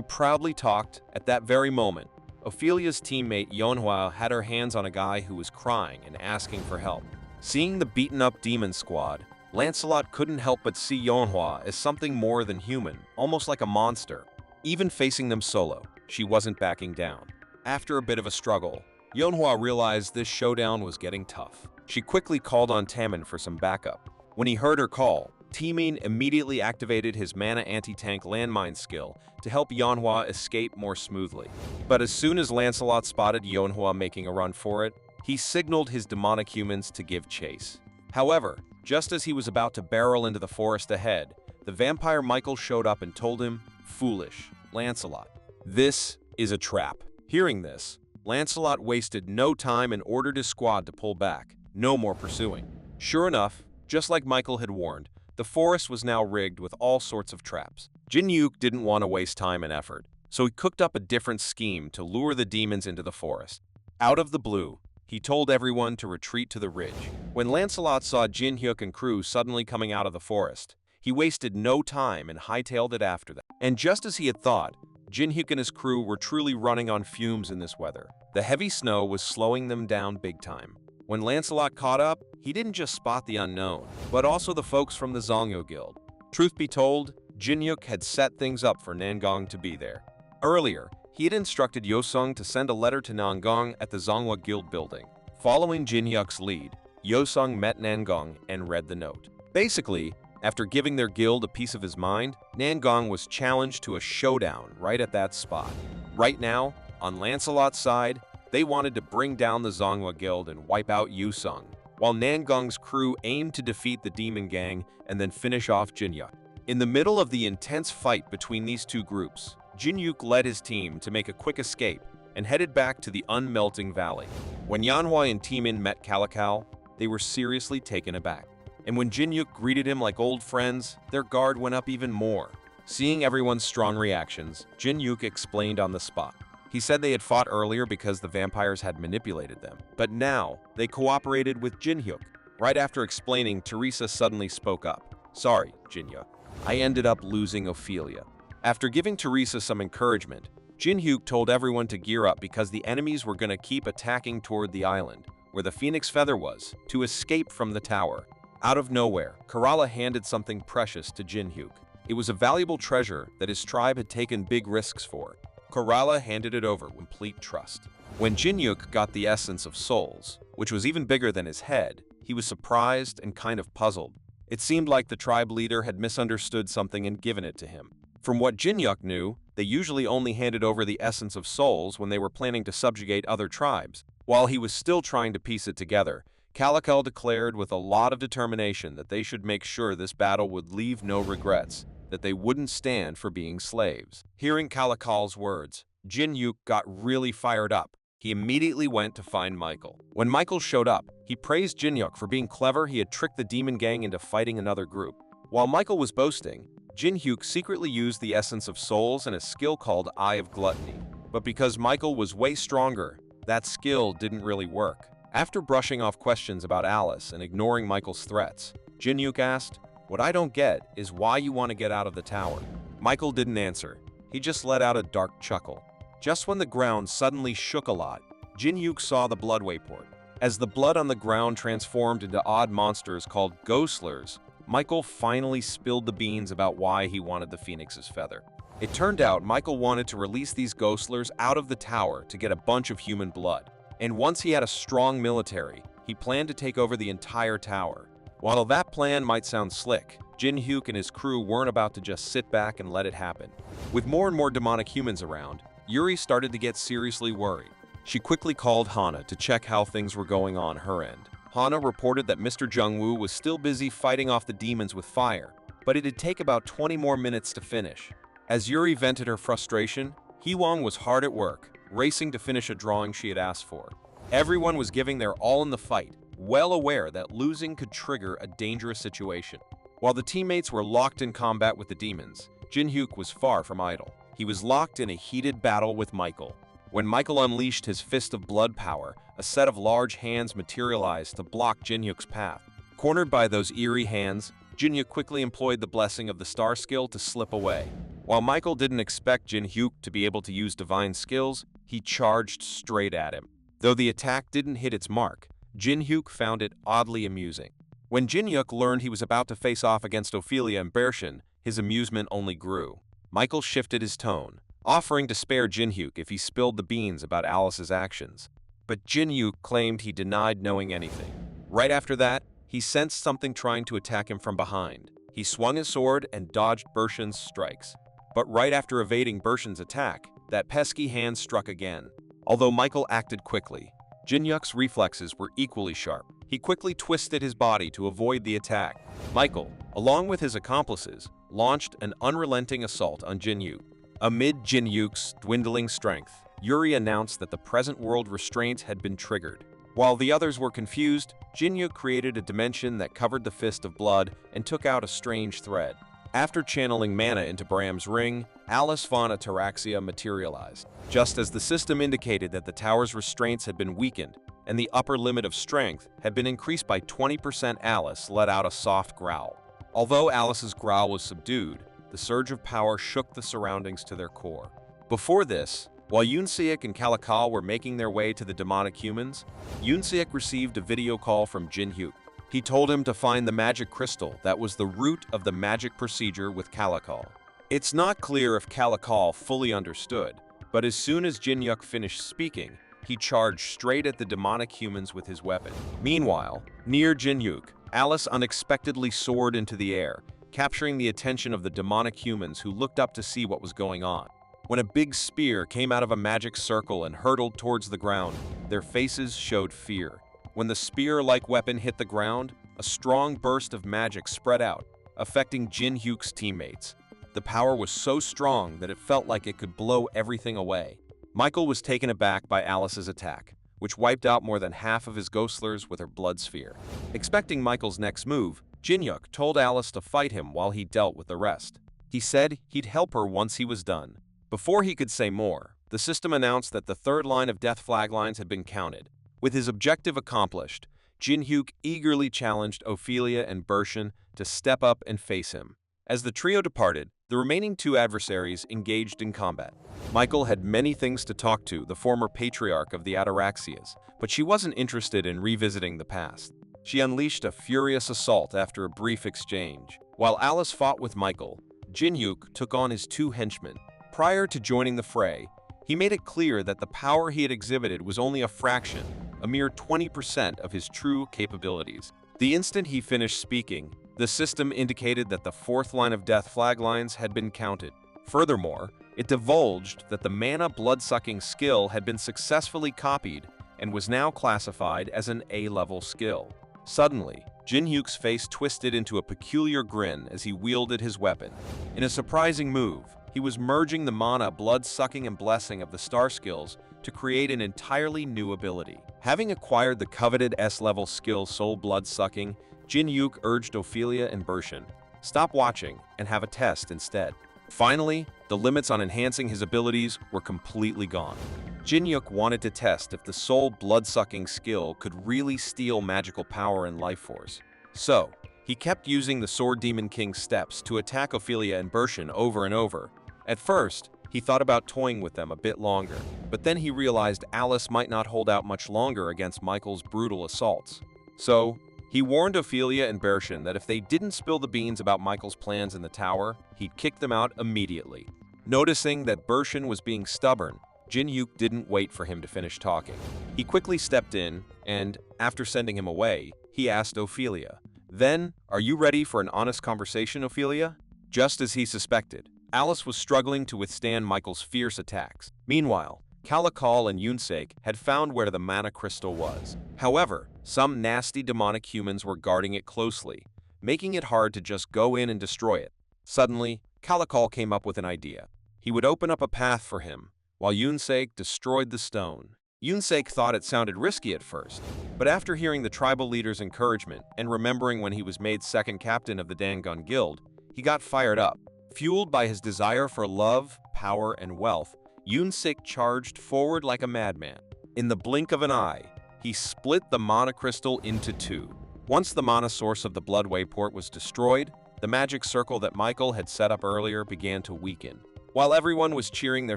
proudly talked, at that very moment, Ophelia's teammate Yeonhwa had her hands on a guy who was crying and asking for help. Seeing the beaten-up demon squad, Lancelot couldn't help but see Yeonhwa as something more than human, almost like a monster. Even facing them solo, she wasn't backing down. After a bit of a struggle, Yeonhwa realized this showdown was getting tough. She quickly called on Taemin for some backup. When he heard her call, Taemin immediately activated his Mana Anti-Tank Landmine skill to help Yeonhwa escape more smoothly. But as soon as Lancelot spotted Yeonhwa making a run for it, he signaled his demonic humans to give chase. However, just as he was about to barrel into the forest ahead, the vampire Michael showed up and told him, "Foolish, Lancelot. This is a trap." Hearing this, Lancelot wasted no time and ordered his squad to pull back. No more pursuing. Sure enough, just like Michael had warned, the forest was now rigged with all sorts of traps. Jinhyuk didn't want to waste time and effort, so he cooked up a different scheme to lure the demons into the forest. Out of the blue, he told everyone to retreat to the ridge. When Lancelot saw Jinhyuk and crew suddenly coming out of the forest, he wasted no time and hightailed it after them. And just as he had thought, Jinhyuk and his crew were truly running on fumes in this weather. The heavy snow was slowing them down big time. When Lancelot caught up, he didn't just spot the unknown, but also the folks from the Zongyo Guild. Truth be told, Jinhyuk had set things up for Nangong to be there. Earlier, he had instructed Yosung to send a letter to Nangong at the Zongwa Guild building. Following Jinhyuk's lead, Yosung met Nangong and read the note. Basically, after giving their guild a piece of his mind, Nangong was challenged to a showdown right at that spot. Right now, on Lancelot's side, they wanted to bring down the Zongwa Guild and wipe out Yusung, while Nangong's crew aimed to defeat the demon gang and then finish off Jinhyuk. In the middle of the intense fight between these two groups, Jinhyuk led his team to make a quick escape and headed back to the unmelting valley. When Yeonhwa and Taemin met Kalakal, they were seriously taken aback. And when Jinhyuk greeted him like old friends, their guard went up even more. Seeing everyone's strong reactions, Jinhyuk explained on the spot. He said they had fought earlier because the vampires had manipulated them, but now they cooperated with Jinhyuk. Right after explaining, Teresa suddenly spoke up. "Sorry, Jinhyuk. I ended up losing Ophelia." After giving Teresa some encouragement, Jinhyuk told everyone to gear up because the enemies were going to keep attacking toward the island, where the Phoenix Feather was, to escape from the tower. Out of nowhere, Kerala handed something precious to Jinhyuk. It was a valuable treasure that his tribe had taken big risks for. Kerala handed it over with complete trust. When Jinhyuk got the essence of souls, which was even bigger than his head, he was surprised and kind of puzzled. It seemed like the tribe leader had misunderstood something and given it to him. From what Jinhyuk knew, they usually only handed over the essence of souls when they were planning to subjugate other tribes. While he was still trying to piece it together, Calical declared with a lot of determination that they should make sure this battle would leave no regrets, that they wouldn't stand for being slaves. Hearing Calical's words, Jinhyuk got really fired up. He immediately went to find Michael. When Michael showed up, he praised Jinhyuk for being clever. He had tricked the demon gang into fighting another group. While Michael was boasting, Jinhyuk secretly used the essence of souls and a skill called Eye of Gluttony. But because Michael was way stronger, that skill didn't really work. After brushing off questions about Alice and ignoring Michael's threats, Jinhyuk asked, "What I don't get is why you want to get out of the tower." Michael didn't answer. He just let out a dark chuckle. Just when the ground suddenly shook a lot, Jinhyuk saw the blood wayport. As the blood on the ground transformed into odd monsters called ghostlers, Michael finally spilled the beans about why he wanted the Phoenix's feather. It turned out Michael wanted to release these ghostlers out of the tower to get a bunch of human blood. And once he had a strong military, he planned to take over the entire tower. While that plan might sound slick, Jinhyuk and his crew weren't about to just sit back and let it happen. With more and more demonic humans around, Yuri started to get seriously worried. She quickly called Hana to check how things were going on her end. Hana reported that Mr. Jungwoo was still busy fighting off the demons with fire, but it'd take about 20 more minutes to finish. As Yuri vented her frustration, Hwang was hard at work, racing to finish a drawing she had asked for. Everyone was giving their all in the fight, well aware that losing could trigger a dangerous situation. While the teammates were locked in combat with the demons, Jinhyuk was far from idle. He was locked in a heated battle with Michael. When Michael unleashed his fist of blood power, a set of large hands materialized to block Jinhyuk's path. Cornered by those eerie hands, Jinhyuk quickly employed the blessing of the star skill to slip away. While Michael didn't expect Jinhyuk to be able to use divine skills, he charged straight at him. Though the attack didn't hit its mark, Jinhyuk found it oddly amusing. When Jinhyuk learned he was about to face off against Ophelia and Bershin, his amusement only grew. Michael shifted his tone, offering to spare Jinhyuk if he spilled the beans about Alice's actions. But Jinhyuk claimed he denied knowing anything. Right after that, he sensed something trying to attack him from behind. He swung his sword and dodged Bershin's strikes. But right after evading Bershin's attack, that pesky hand struck again. Although Michael acted quickly, Jinhyuk's reflexes were equally sharp. He quickly twisted his body to avoid the attack. Michael, along with his accomplices, launched an unrelenting assault on Jinhyuk. Amid Jinhyuk's dwindling strength, Yuri announced that the present world restraint had been triggered. While the others were confused, Jinhyuk created a dimension that covered the fist of blood and took out a strange thread. After channeling mana into Bram's ring, Alice von Ataraxia materialized. Just as the system indicated that the tower's restraints had been weakened and the upper limit of strength had been increased by 20%, Alice let out a soft growl. Although Alice's growl was subdued, the surge of power shook the surroundings to their core. Before this, while Yoonseok and Calical were making their way to the demonic humans, Yoonseok received a video call from Jinhyuk. He told him to find the magic crystal that was the root of the magic procedure with Calical. It's not clear if Calical fully understood, but as soon as Jinhyuk finished speaking, he charged straight at the demonic humans with his weapon. Meanwhile, near Jinhyuk, Alice unexpectedly soared into the air, capturing the attention of the demonic humans who looked up to see what was going on. When a big spear came out of a magic circle and hurtled towards the ground, their faces showed fear. When the spear-like weapon hit the ground, a strong burst of magic spread out, affecting Jinhyuk's teammates. The power was so strong that it felt like it could blow everything away. Michael was taken aback by Alice's attack, which wiped out more than half of his ghostlers with her blood sphere. Expecting Michael's next move, Jinhyuk told Alice to fight him while he dealt with the rest. He said he'd help her once he was done. Before he could say more, the system announced that the third line of death flag lines had been counted. With his objective accomplished, Jinhyuk eagerly challenged Ophelia and Bershin to step up and face him. As the trio departed, the remaining two adversaries engaged in combat. Michael had many things to talk to the former patriarch of the Ataraxias, but she wasn't interested in revisiting the past. She unleashed a furious assault after a brief exchange. While Alice fought with Michael, Jinhyuk took on his two henchmen. Prior to joining the fray, he made it clear that the power he had exhibited was only a fraction, a mere 20% of his true capabilities. The instant he finished speaking, the system indicated that the fourth line of death flag lines had been counted. Furthermore, it divulged that the mana blood-sucking skill had been successfully copied and was now classified as an A-level skill. Suddenly, Jinhyuk's face twisted into a peculiar grin as he wielded his weapon. In a surprising move, he was merging the mana blood-sucking and blessing of the star skills to create an entirely new ability. Having acquired the coveted S-level skill Soul Blood-Sucking, Jinhyuk urged Ophelia and Bershin, "Stop watching and have a test instead." Finally, the limits on enhancing his abilities were completely gone. Jinhyuk wanted to test if the Soul Blood-Sucking skill could really steal magical power and life force. So, he kept using the Sword Demon King's steps to attack Ophelia and Bershin over and over. At first, he thought about toying with them a bit longer, but then he realized Alice might not hold out much longer against Michael's brutal assaults. So, he warned Ophelia and Bershin that if they didn't spill the beans about Michael's plans in the tower, he'd kick them out immediately. Noticing that Bershin was being stubborn, Jinhyuk didn't wait for him to finish talking. He quickly stepped in, and, after sending him away, he asked Ophelia, "Then, are you ready for an honest conversation, Ophelia?" Just as he suspected, Alice was struggling to withstand Michael's fierce attacks. Meanwhile, Kalakal and Yunsek had found where the mana crystal was. However, some nasty demonic humans were guarding it closely, making it hard to just go in and destroy it. Suddenly, Kalakal came up with an idea. He would open up a path for him, while Yunsek destroyed the stone. Yunsek thought it sounded risky at first, but after hearing the tribal leader's encouragement and remembering when he was made second captain of the Dangun Guild, he got fired up. Fueled by his desire for love, power, and wealth, Yunsek charged forward like a madman. In the blink of an eye, he split the mana crystal into two. Once the mana source of the Bloodway port was destroyed, the magic circle that Michael had set up earlier began to weaken. While everyone was cheering their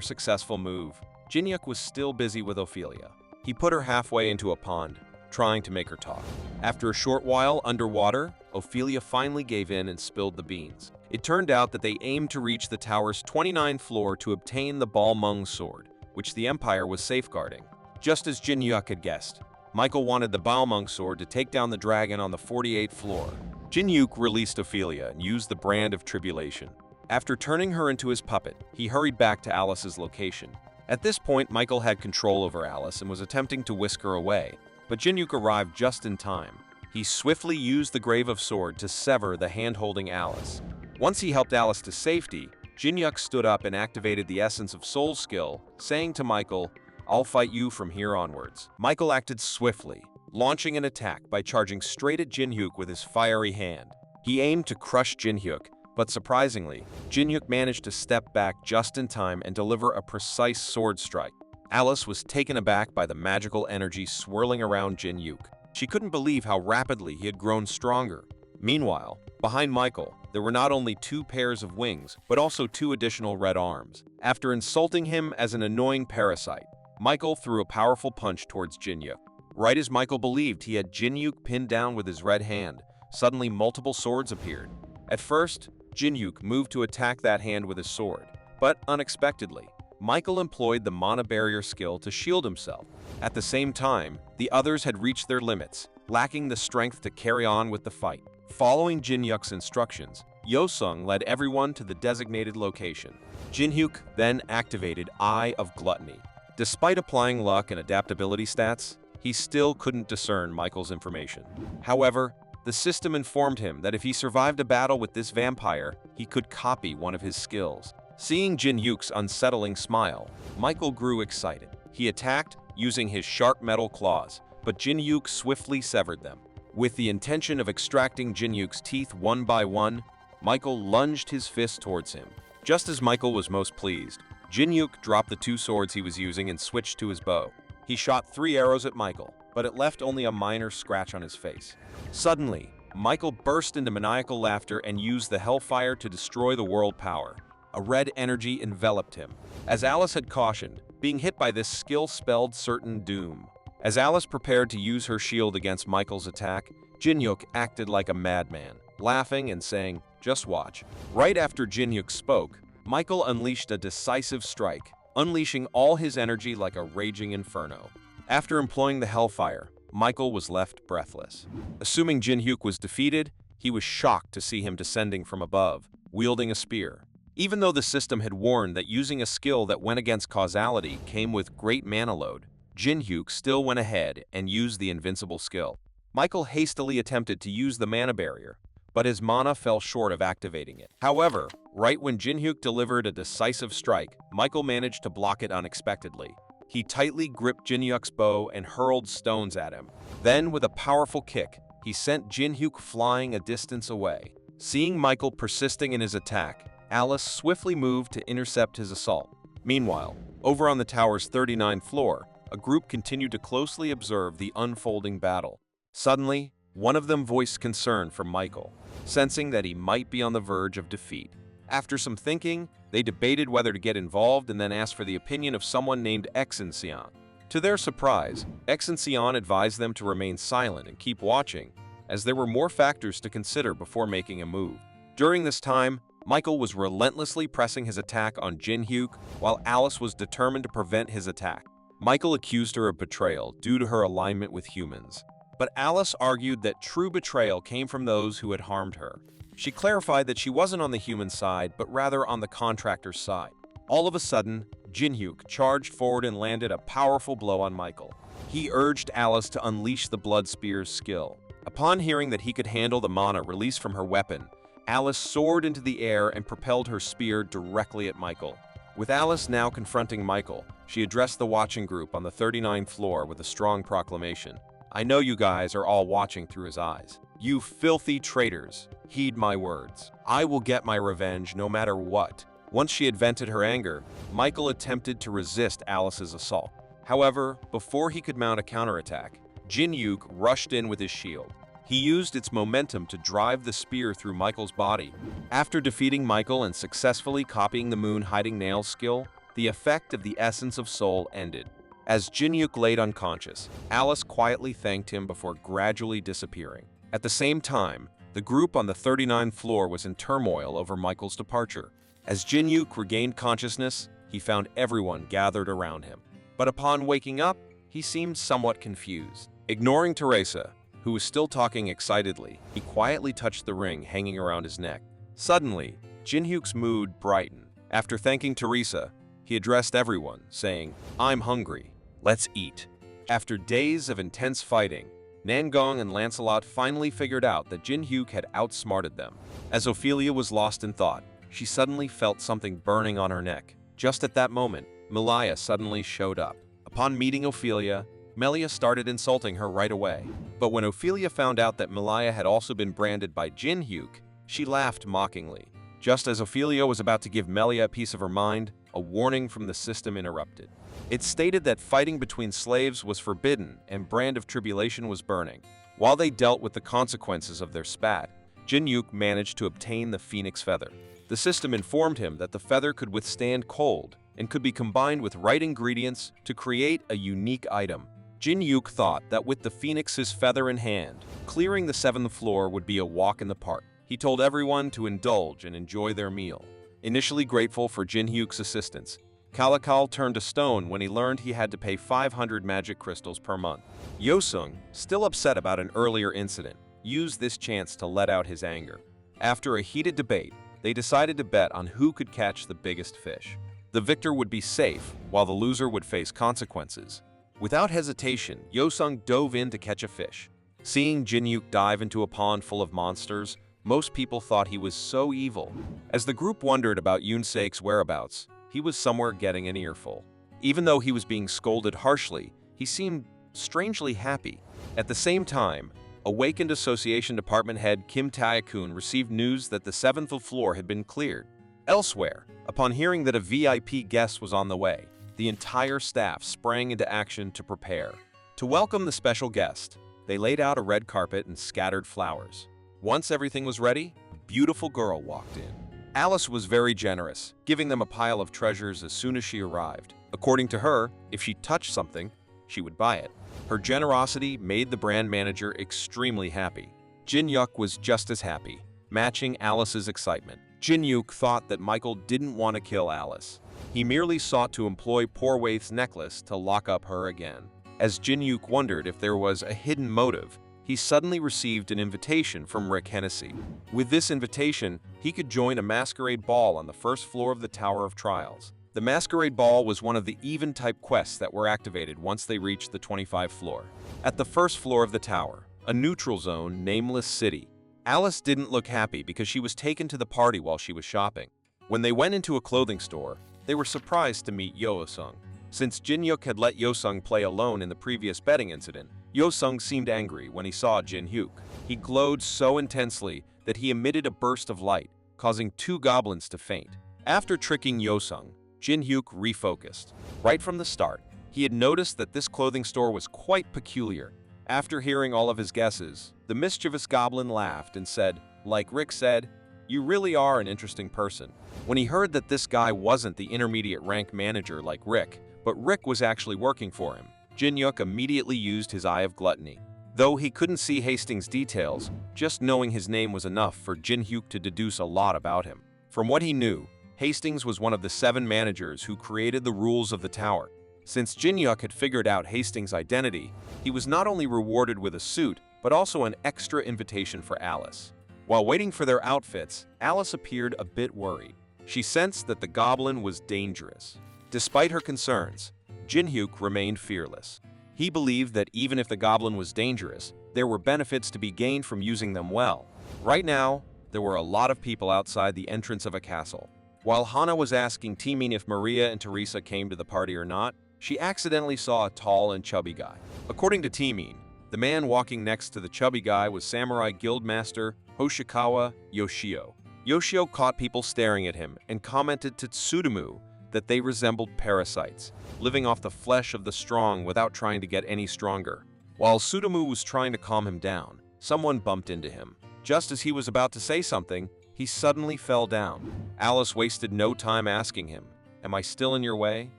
successful move, Jinhyuk was still busy with Ophelia. He put her halfway into a pond, trying to make her talk. After a short while underwater, Ophelia finally gave in and spilled the beans. It turned out that they aimed to reach the tower's 29th floor to obtain the Balmung sword, which the Empire was safeguarding. Just as Jinhyuk had guessed, Michael wanted the Balmung sword to take down the dragon on the 48th floor. Jinhyuk released Ophelia and used the Brand of Tribulation. After turning her into his puppet, he hurried back to Alice's location. At this point, Michael had control over Alice and was attempting to whisk her away, but Jinhyuk arrived just in time. He swiftly used the Grave of Sword to sever the hand holding Alice. Once he helped Alice to safety, Jinhyuk stood up and activated the Essence of Soul skill, saying to Michael, "I'll fight you from here onwards." Michael acted swiftly, launching an attack by charging straight at Jinhyuk with his fiery hand. He aimed to crush Jinhyuk, but surprisingly, Jinhyuk managed to step back just in time and deliver a precise sword strike. Alice was taken aback by the magical energy swirling around Jinhyuk. She couldn't believe how rapidly he had grown stronger. Meanwhile, behind Michael, there were not only two pairs of wings, but also two additional red arms. After insulting him as an annoying parasite, Michael threw a powerful punch towards Jinhyuk. Right as Michael believed he had Jinhyuk pinned down with his red hand, suddenly multiple swords appeared. At first, Jinhyuk moved to attack that hand with his sword, but unexpectedly, Michael employed the Mana Barrier skill to shield himself. At the same time, the others had reached their limits, lacking the strength to carry on with the fight. Following Jinhyuk's instructions, Yosung led everyone to the designated location. Jinhyuk then activated Eye of Gluttony. Despite applying luck and adaptability stats, he still couldn't discern Michael's information. However, the system informed him that if he survived a battle with this vampire, he could copy one of his skills. Seeing Jinhyuk's unsettling smile, Michael grew excited. He attacked using his sharp metal claws, but Jinhyuk swiftly severed them. With the intention of extracting Jinhyuk's teeth one by one, Michael lunged his fist towards him. Just as Michael was most pleased, Jinhyuk dropped the two swords he was using and switched to his bow. He shot 3 arrows at Michael, but it left only a minor scratch on his face. Suddenly, Michael burst into maniacal laughter and used the Hellfire to destroy the world power. A red energy enveloped him. As Alice had cautioned, being hit by this skill spelled certain doom. As Alice prepared to use her shield against Michael's attack, Jinhyuk acted like a madman, laughing and saying, "Just watch." Right after Jinhyuk spoke, Michael unleashed a decisive strike, unleashing all his energy like a raging inferno. After employing the Hellfire, Michael was left breathless. Assuming Jinhyuk was defeated, he was shocked to see him descending from above, wielding a spear. Even though the system had warned that using a skill that went against causality came with great mana load, Jinhyuk still went ahead and used the invincible skill. Michael hastily attempted to use the mana barrier, but his mana fell short of activating it. However, right when Jinhyuk delivered a decisive strike, Michael managed to block it unexpectedly. He tightly gripped Jinhyuk's bow and hurled stones at him. Then, with a powerful kick, he sent Jinhyuk flying a distance away. Seeing Michael persisting in his attack, Alice swiftly moved to intercept his assault. Meanwhile, over on the tower's 39th floor, a group continued to closely observe the unfolding battle. Suddenly, one of them voiced concern for Michael, sensing that he might be on the verge of defeat. After some thinking, they debated whether to get involved and then asked for the opinion of someone named Exension. To their surprise, Exension advised them to remain silent and keep watching, as there were more factors to consider before making a move. During this time, Michael was relentlessly pressing his attack on Jinhyuk, while Alice was determined to prevent his attack. Michael accused her of betrayal due to her alignment with humans, but Alice argued that true betrayal came from those who had harmed her. She clarified that she wasn't on the human side, but rather on the contractor's side. All of a sudden, Jinhyuk charged forward and landed a powerful blow on Michael. He urged Alice to unleash the Blood Spear's skill. Upon hearing that he could handle the mana released from her weapon, Alice soared into the air and propelled her spear directly at Michael. With Alice now confronting Michael, she addressed the watching group on the 39th floor with a strong proclamation. "I know you guys are all watching through his eyes. You filthy traitors, heed my words. I will get my revenge no matter what." Once she had vented her anger, Michael attempted to resist Alice's assault. However, before he could mount a counterattack, Jinhyuk rushed in with his shield. He used its momentum to drive the spear through Michael's body. After defeating Michael and successfully copying the Moon Hiding Nails skill, the effect of the Essence of Soul ended. As Jinhyuk laid unconscious, Alice quietly thanked him before gradually disappearing. At the same time, the group on the 39th floor was in turmoil over Michael's departure. As Jinhyuk regained consciousness, he found everyone gathered around him. But upon waking up, he seemed somewhat confused. Ignoring Teresa, who was still talking excitedly, he quietly touched the ring hanging around his neck. Suddenly, Jinhyuk's mood brightened. After thanking Teresa, he addressed everyone, saying, "I'm hungry. Let's eat." After days of intense fighting, Nangong and Lancelot finally figured out that Jinhyuk had outsmarted them. As Ophelia was lost in thought, she suddenly felt something burning on her neck. Just at that moment, Melia suddenly showed up. Upon meeting Ophelia, Melia started insulting her right away. But when Ophelia found out that Melia had also been branded by Jinhyuk, she laughed mockingly. Just as Ophelia was about to give Melia a piece of her mind, a warning from the system interrupted. It stated that fighting between slaves was forbidden and Brand of Tribulation was burning. While they dealt with the consequences of their spat, Jinhyuk managed to obtain the Phoenix Feather. The system informed him that the feather could withstand cold and could be combined with right ingredients to create a unique item. Jinhyuk thought that with the Phoenix's feather in hand, clearing the 7th floor would be a walk in the park. He told everyone to indulge and enjoy their meal. Initially grateful for Jinhyuk's assistance, Kalakal turned to stone when he learned he had to pay 500 magic crystals per month. Yosung, still upset about an earlier incident, used this chance to let out his anger. After a heated debate, they decided to bet on who could catch the biggest fish. The victor would be safe, while the loser would face consequences. Without hesitation, Yosung dove in to catch a fish. Seeing Jinhyuk dive into a pond full of monsters, most people thought he was so evil. As the group wondered about Yunseik's whereabouts, he was somewhere getting an earful. Even though he was being scolded harshly, he seemed strangely happy. At the same time, awakened Association Department Head Kim Tae-kun received news that the 7th floor had been cleared. Elsewhere, upon hearing that a VIP guest was on the way, the entire staff sprang into action to prepare. To welcome the special guest, they laid out a red carpet and scattered flowers. Once everything was ready, a beautiful girl walked in. Alice was very generous, giving them a pile of treasures as soon as she arrived. According to her, if she touched something, she would buy it. Her generosity made the brand manager extremely happy. Jinhyuk was just as happy, matching Alice's excitement. Jinhyuk thought that Michael didn't want to kill Alice. He merely sought to employ Porwaith's necklace to lock up her again. As Jinhyuk wondered if there was a hidden motive, he suddenly received an invitation from Rick Hennessy. With this invitation, he could join a masquerade ball on the first floor of the Tower of Trials. The Masquerade Ball was one of the even-type quests that were activated once they reached the 25th floor. At the first floor of the tower, a neutral zone, nameless city, Alice didn't look happy because she was taken to the party while she was shopping. When they went into a clothing store, they were surprised to meet Yo-sung. Since Jinhyuk had let Yo-sung play alone in the previous betting incident, Yo-sung seemed angry when he saw Jinhyuk. He glowed so intensely that he emitted a burst of light, causing 2 goblins to faint. After tricking Yo-sung, Jinhyuk refocused. Right from the start, he had noticed that this clothing store was quite peculiar. After hearing all of his guesses, the mischievous goblin laughed and said, "Like Rick said, you really are an interesting person." When he heard that this guy wasn't the intermediate rank manager like Rick, but Rick was actually working for him, Jinhyuk immediately used his Eye of Gluttony. Though he couldn't see Hastings' details, just knowing his name was enough for Jinhyuk to deduce a lot about him. From what he knew, Hastings was one of the 7 managers who created the rules of the tower. Since Jinhyuk had figured out Hastings' identity, he was not only rewarded with a suit, but also an extra invitation for Alice. While waiting for their outfits, Alice appeared a bit worried. She sensed that the goblin was dangerous. Despite her concerns, Jinhyuk remained fearless. He believed that even if the goblin was dangerous, there were benefits to be gained from using them well. Right now, there were a lot of people outside the entrance of a castle. While Hana was asking Teaming if Maria and Teresa came to the party or not, she accidentally saw a tall and chubby guy. According to Teaming, the man walking next to the chubby guy was Samurai Guildmaster Hoshikawa Yoshio. Yoshio caught people staring at him and commented to Tsutomu that they resembled parasites, living off the flesh of the strong without trying to get any stronger. While Tsutomu was trying to calm him down, someone bumped into him. Just as he was about to say something, he suddenly fell down. Alice wasted no time asking him, "Am I still in your way?"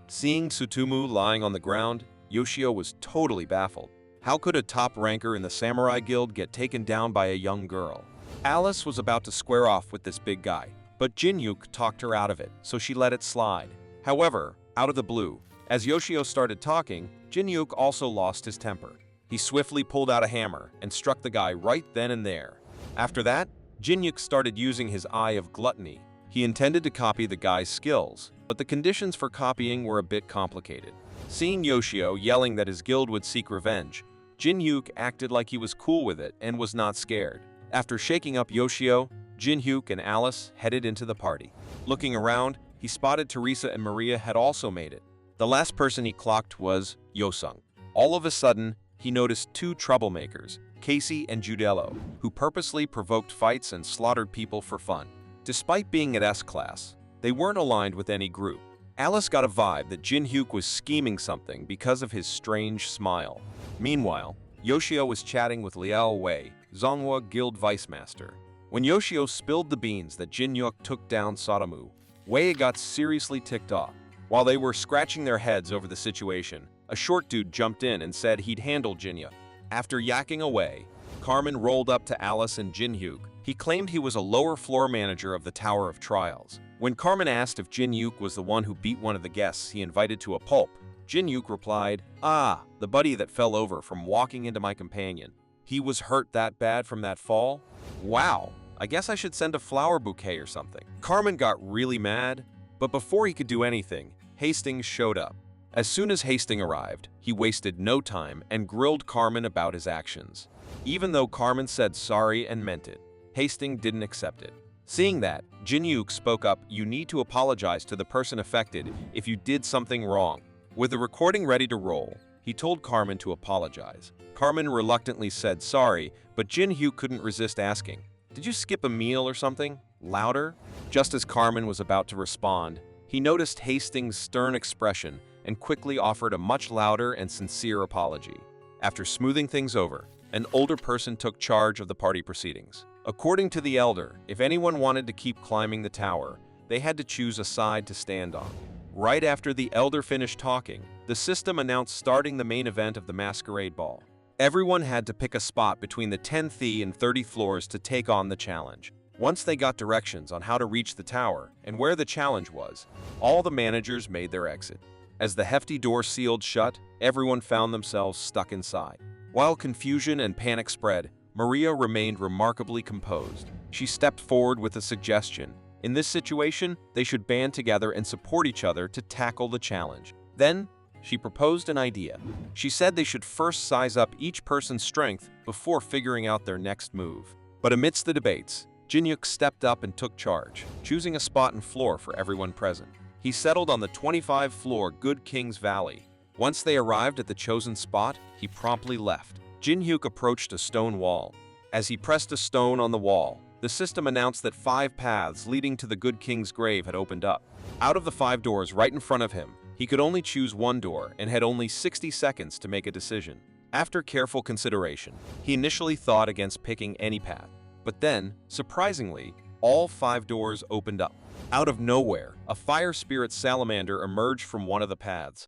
Seeing Tsutomu lying on the ground, Yoshio was totally baffled. How could a top ranker in the Samurai Guild get taken down by a young girl? Alice was about to square off with this big guy, but Jinhyuk talked her out of it, so she let it slide. However, out of the blue, as Yoshio started talking, Jinhyuk also lost his temper. He swiftly pulled out a hammer and struck the guy right then and there. After that, Jinhyuk started using his Eye of Gluttony. He intended to copy the guy's skills, but the conditions for copying were a bit complicated. Seeing Yoshio yelling that his guild would seek revenge, Jinhyuk acted like he was cool with it and was not scared. After shaking up Yoshio, Jinhyuk and Alice headed into the party. Looking around, he spotted Teresa and Maria had also made it. The last person he clocked was Yo-sung. All of a sudden, he noticed 2 troublemakers, Casey and Judello, who purposely provoked fights and slaughtered people for fun. Despite being at S-class, they weren't aligned with any group. Alice got a vibe that Jinhyuk was scheming something because of his strange smile. Meanwhile, Yoshio was chatting with Liao Wei, Zonghua Guild Vice Master. When Yoshio spilled the beans that Jinhyuk took down Sotomu, Wei got seriously ticked off. While they were scratching their heads over the situation, a short dude jumped in and said he'd handle Jinhyuk. After yakking away, Carmen rolled up to Alice and Jinhyuk. He claimed he was a lower floor manager of the Tower of Trials. When Carmen asked if Jinhyuk was the one who beat one of the guests he invited to a pulp, Jinhyuk replied, "Ah, the buddy that fell over from walking into my companion. He was hurt that bad from that fall? Wow, I guess I should send a flower bouquet or something." Carmen got really mad, but before he could do anything, Hastings showed up. As soon as Hastings arrived, he wasted no time and grilled Carmen about his actions. Even though Carmen said sorry and meant it, Hastings didn't accept it. Seeing that, Jinhyuk spoke up, "You need to apologize to the person affected if you did something wrong." With the recording ready to roll, he told Carmen to apologize. Carmen reluctantly said sorry, but Jinhyuk couldn't resist asking, "Did you skip a meal or something? Louder?" Just as Carmen was about to respond, he noticed Hastings' stern expression and quickly offered a much louder and sincere apology. After smoothing things over, an older person took charge of the party proceedings. According to the elder, if anyone wanted to keep climbing the tower, they had to choose a side to stand on. Right after the elder finished talking, the system announced starting the main event of the Masquerade Ball. Everyone had to pick a spot between the 10th and 30th floors to take on the challenge. Once they got directions on how to reach the tower and where the challenge was, all the managers made their exit. As the hefty door sealed shut, everyone found themselves stuck inside. While confusion and panic spread, Maria remained remarkably composed. She stepped forward with a suggestion. In this situation, they should band together and support each other to tackle the challenge. Then, she proposed an idea. She said they should first size up each person's strength before figuring out their next move. But amidst the debates, Jinhyuk stepped up and took charge, choosing a spot and floor for everyone present. He settled on the 25-floor Good King's Valley. Once they arrived at the chosen spot, he promptly left. Jinhyuk approached a stone wall. As he pressed a stone on the wall, the system announced that 5 paths leading to the Good King's grave had opened up. Out of the 5 doors right in front of him, he could only choose one door and had only 60 seconds to make a decision. After careful consideration, he initially thought against picking any path. But then, surprisingly, all 5 doors opened up. Out of nowhere, a fire spirit salamander emerged from one of the paths.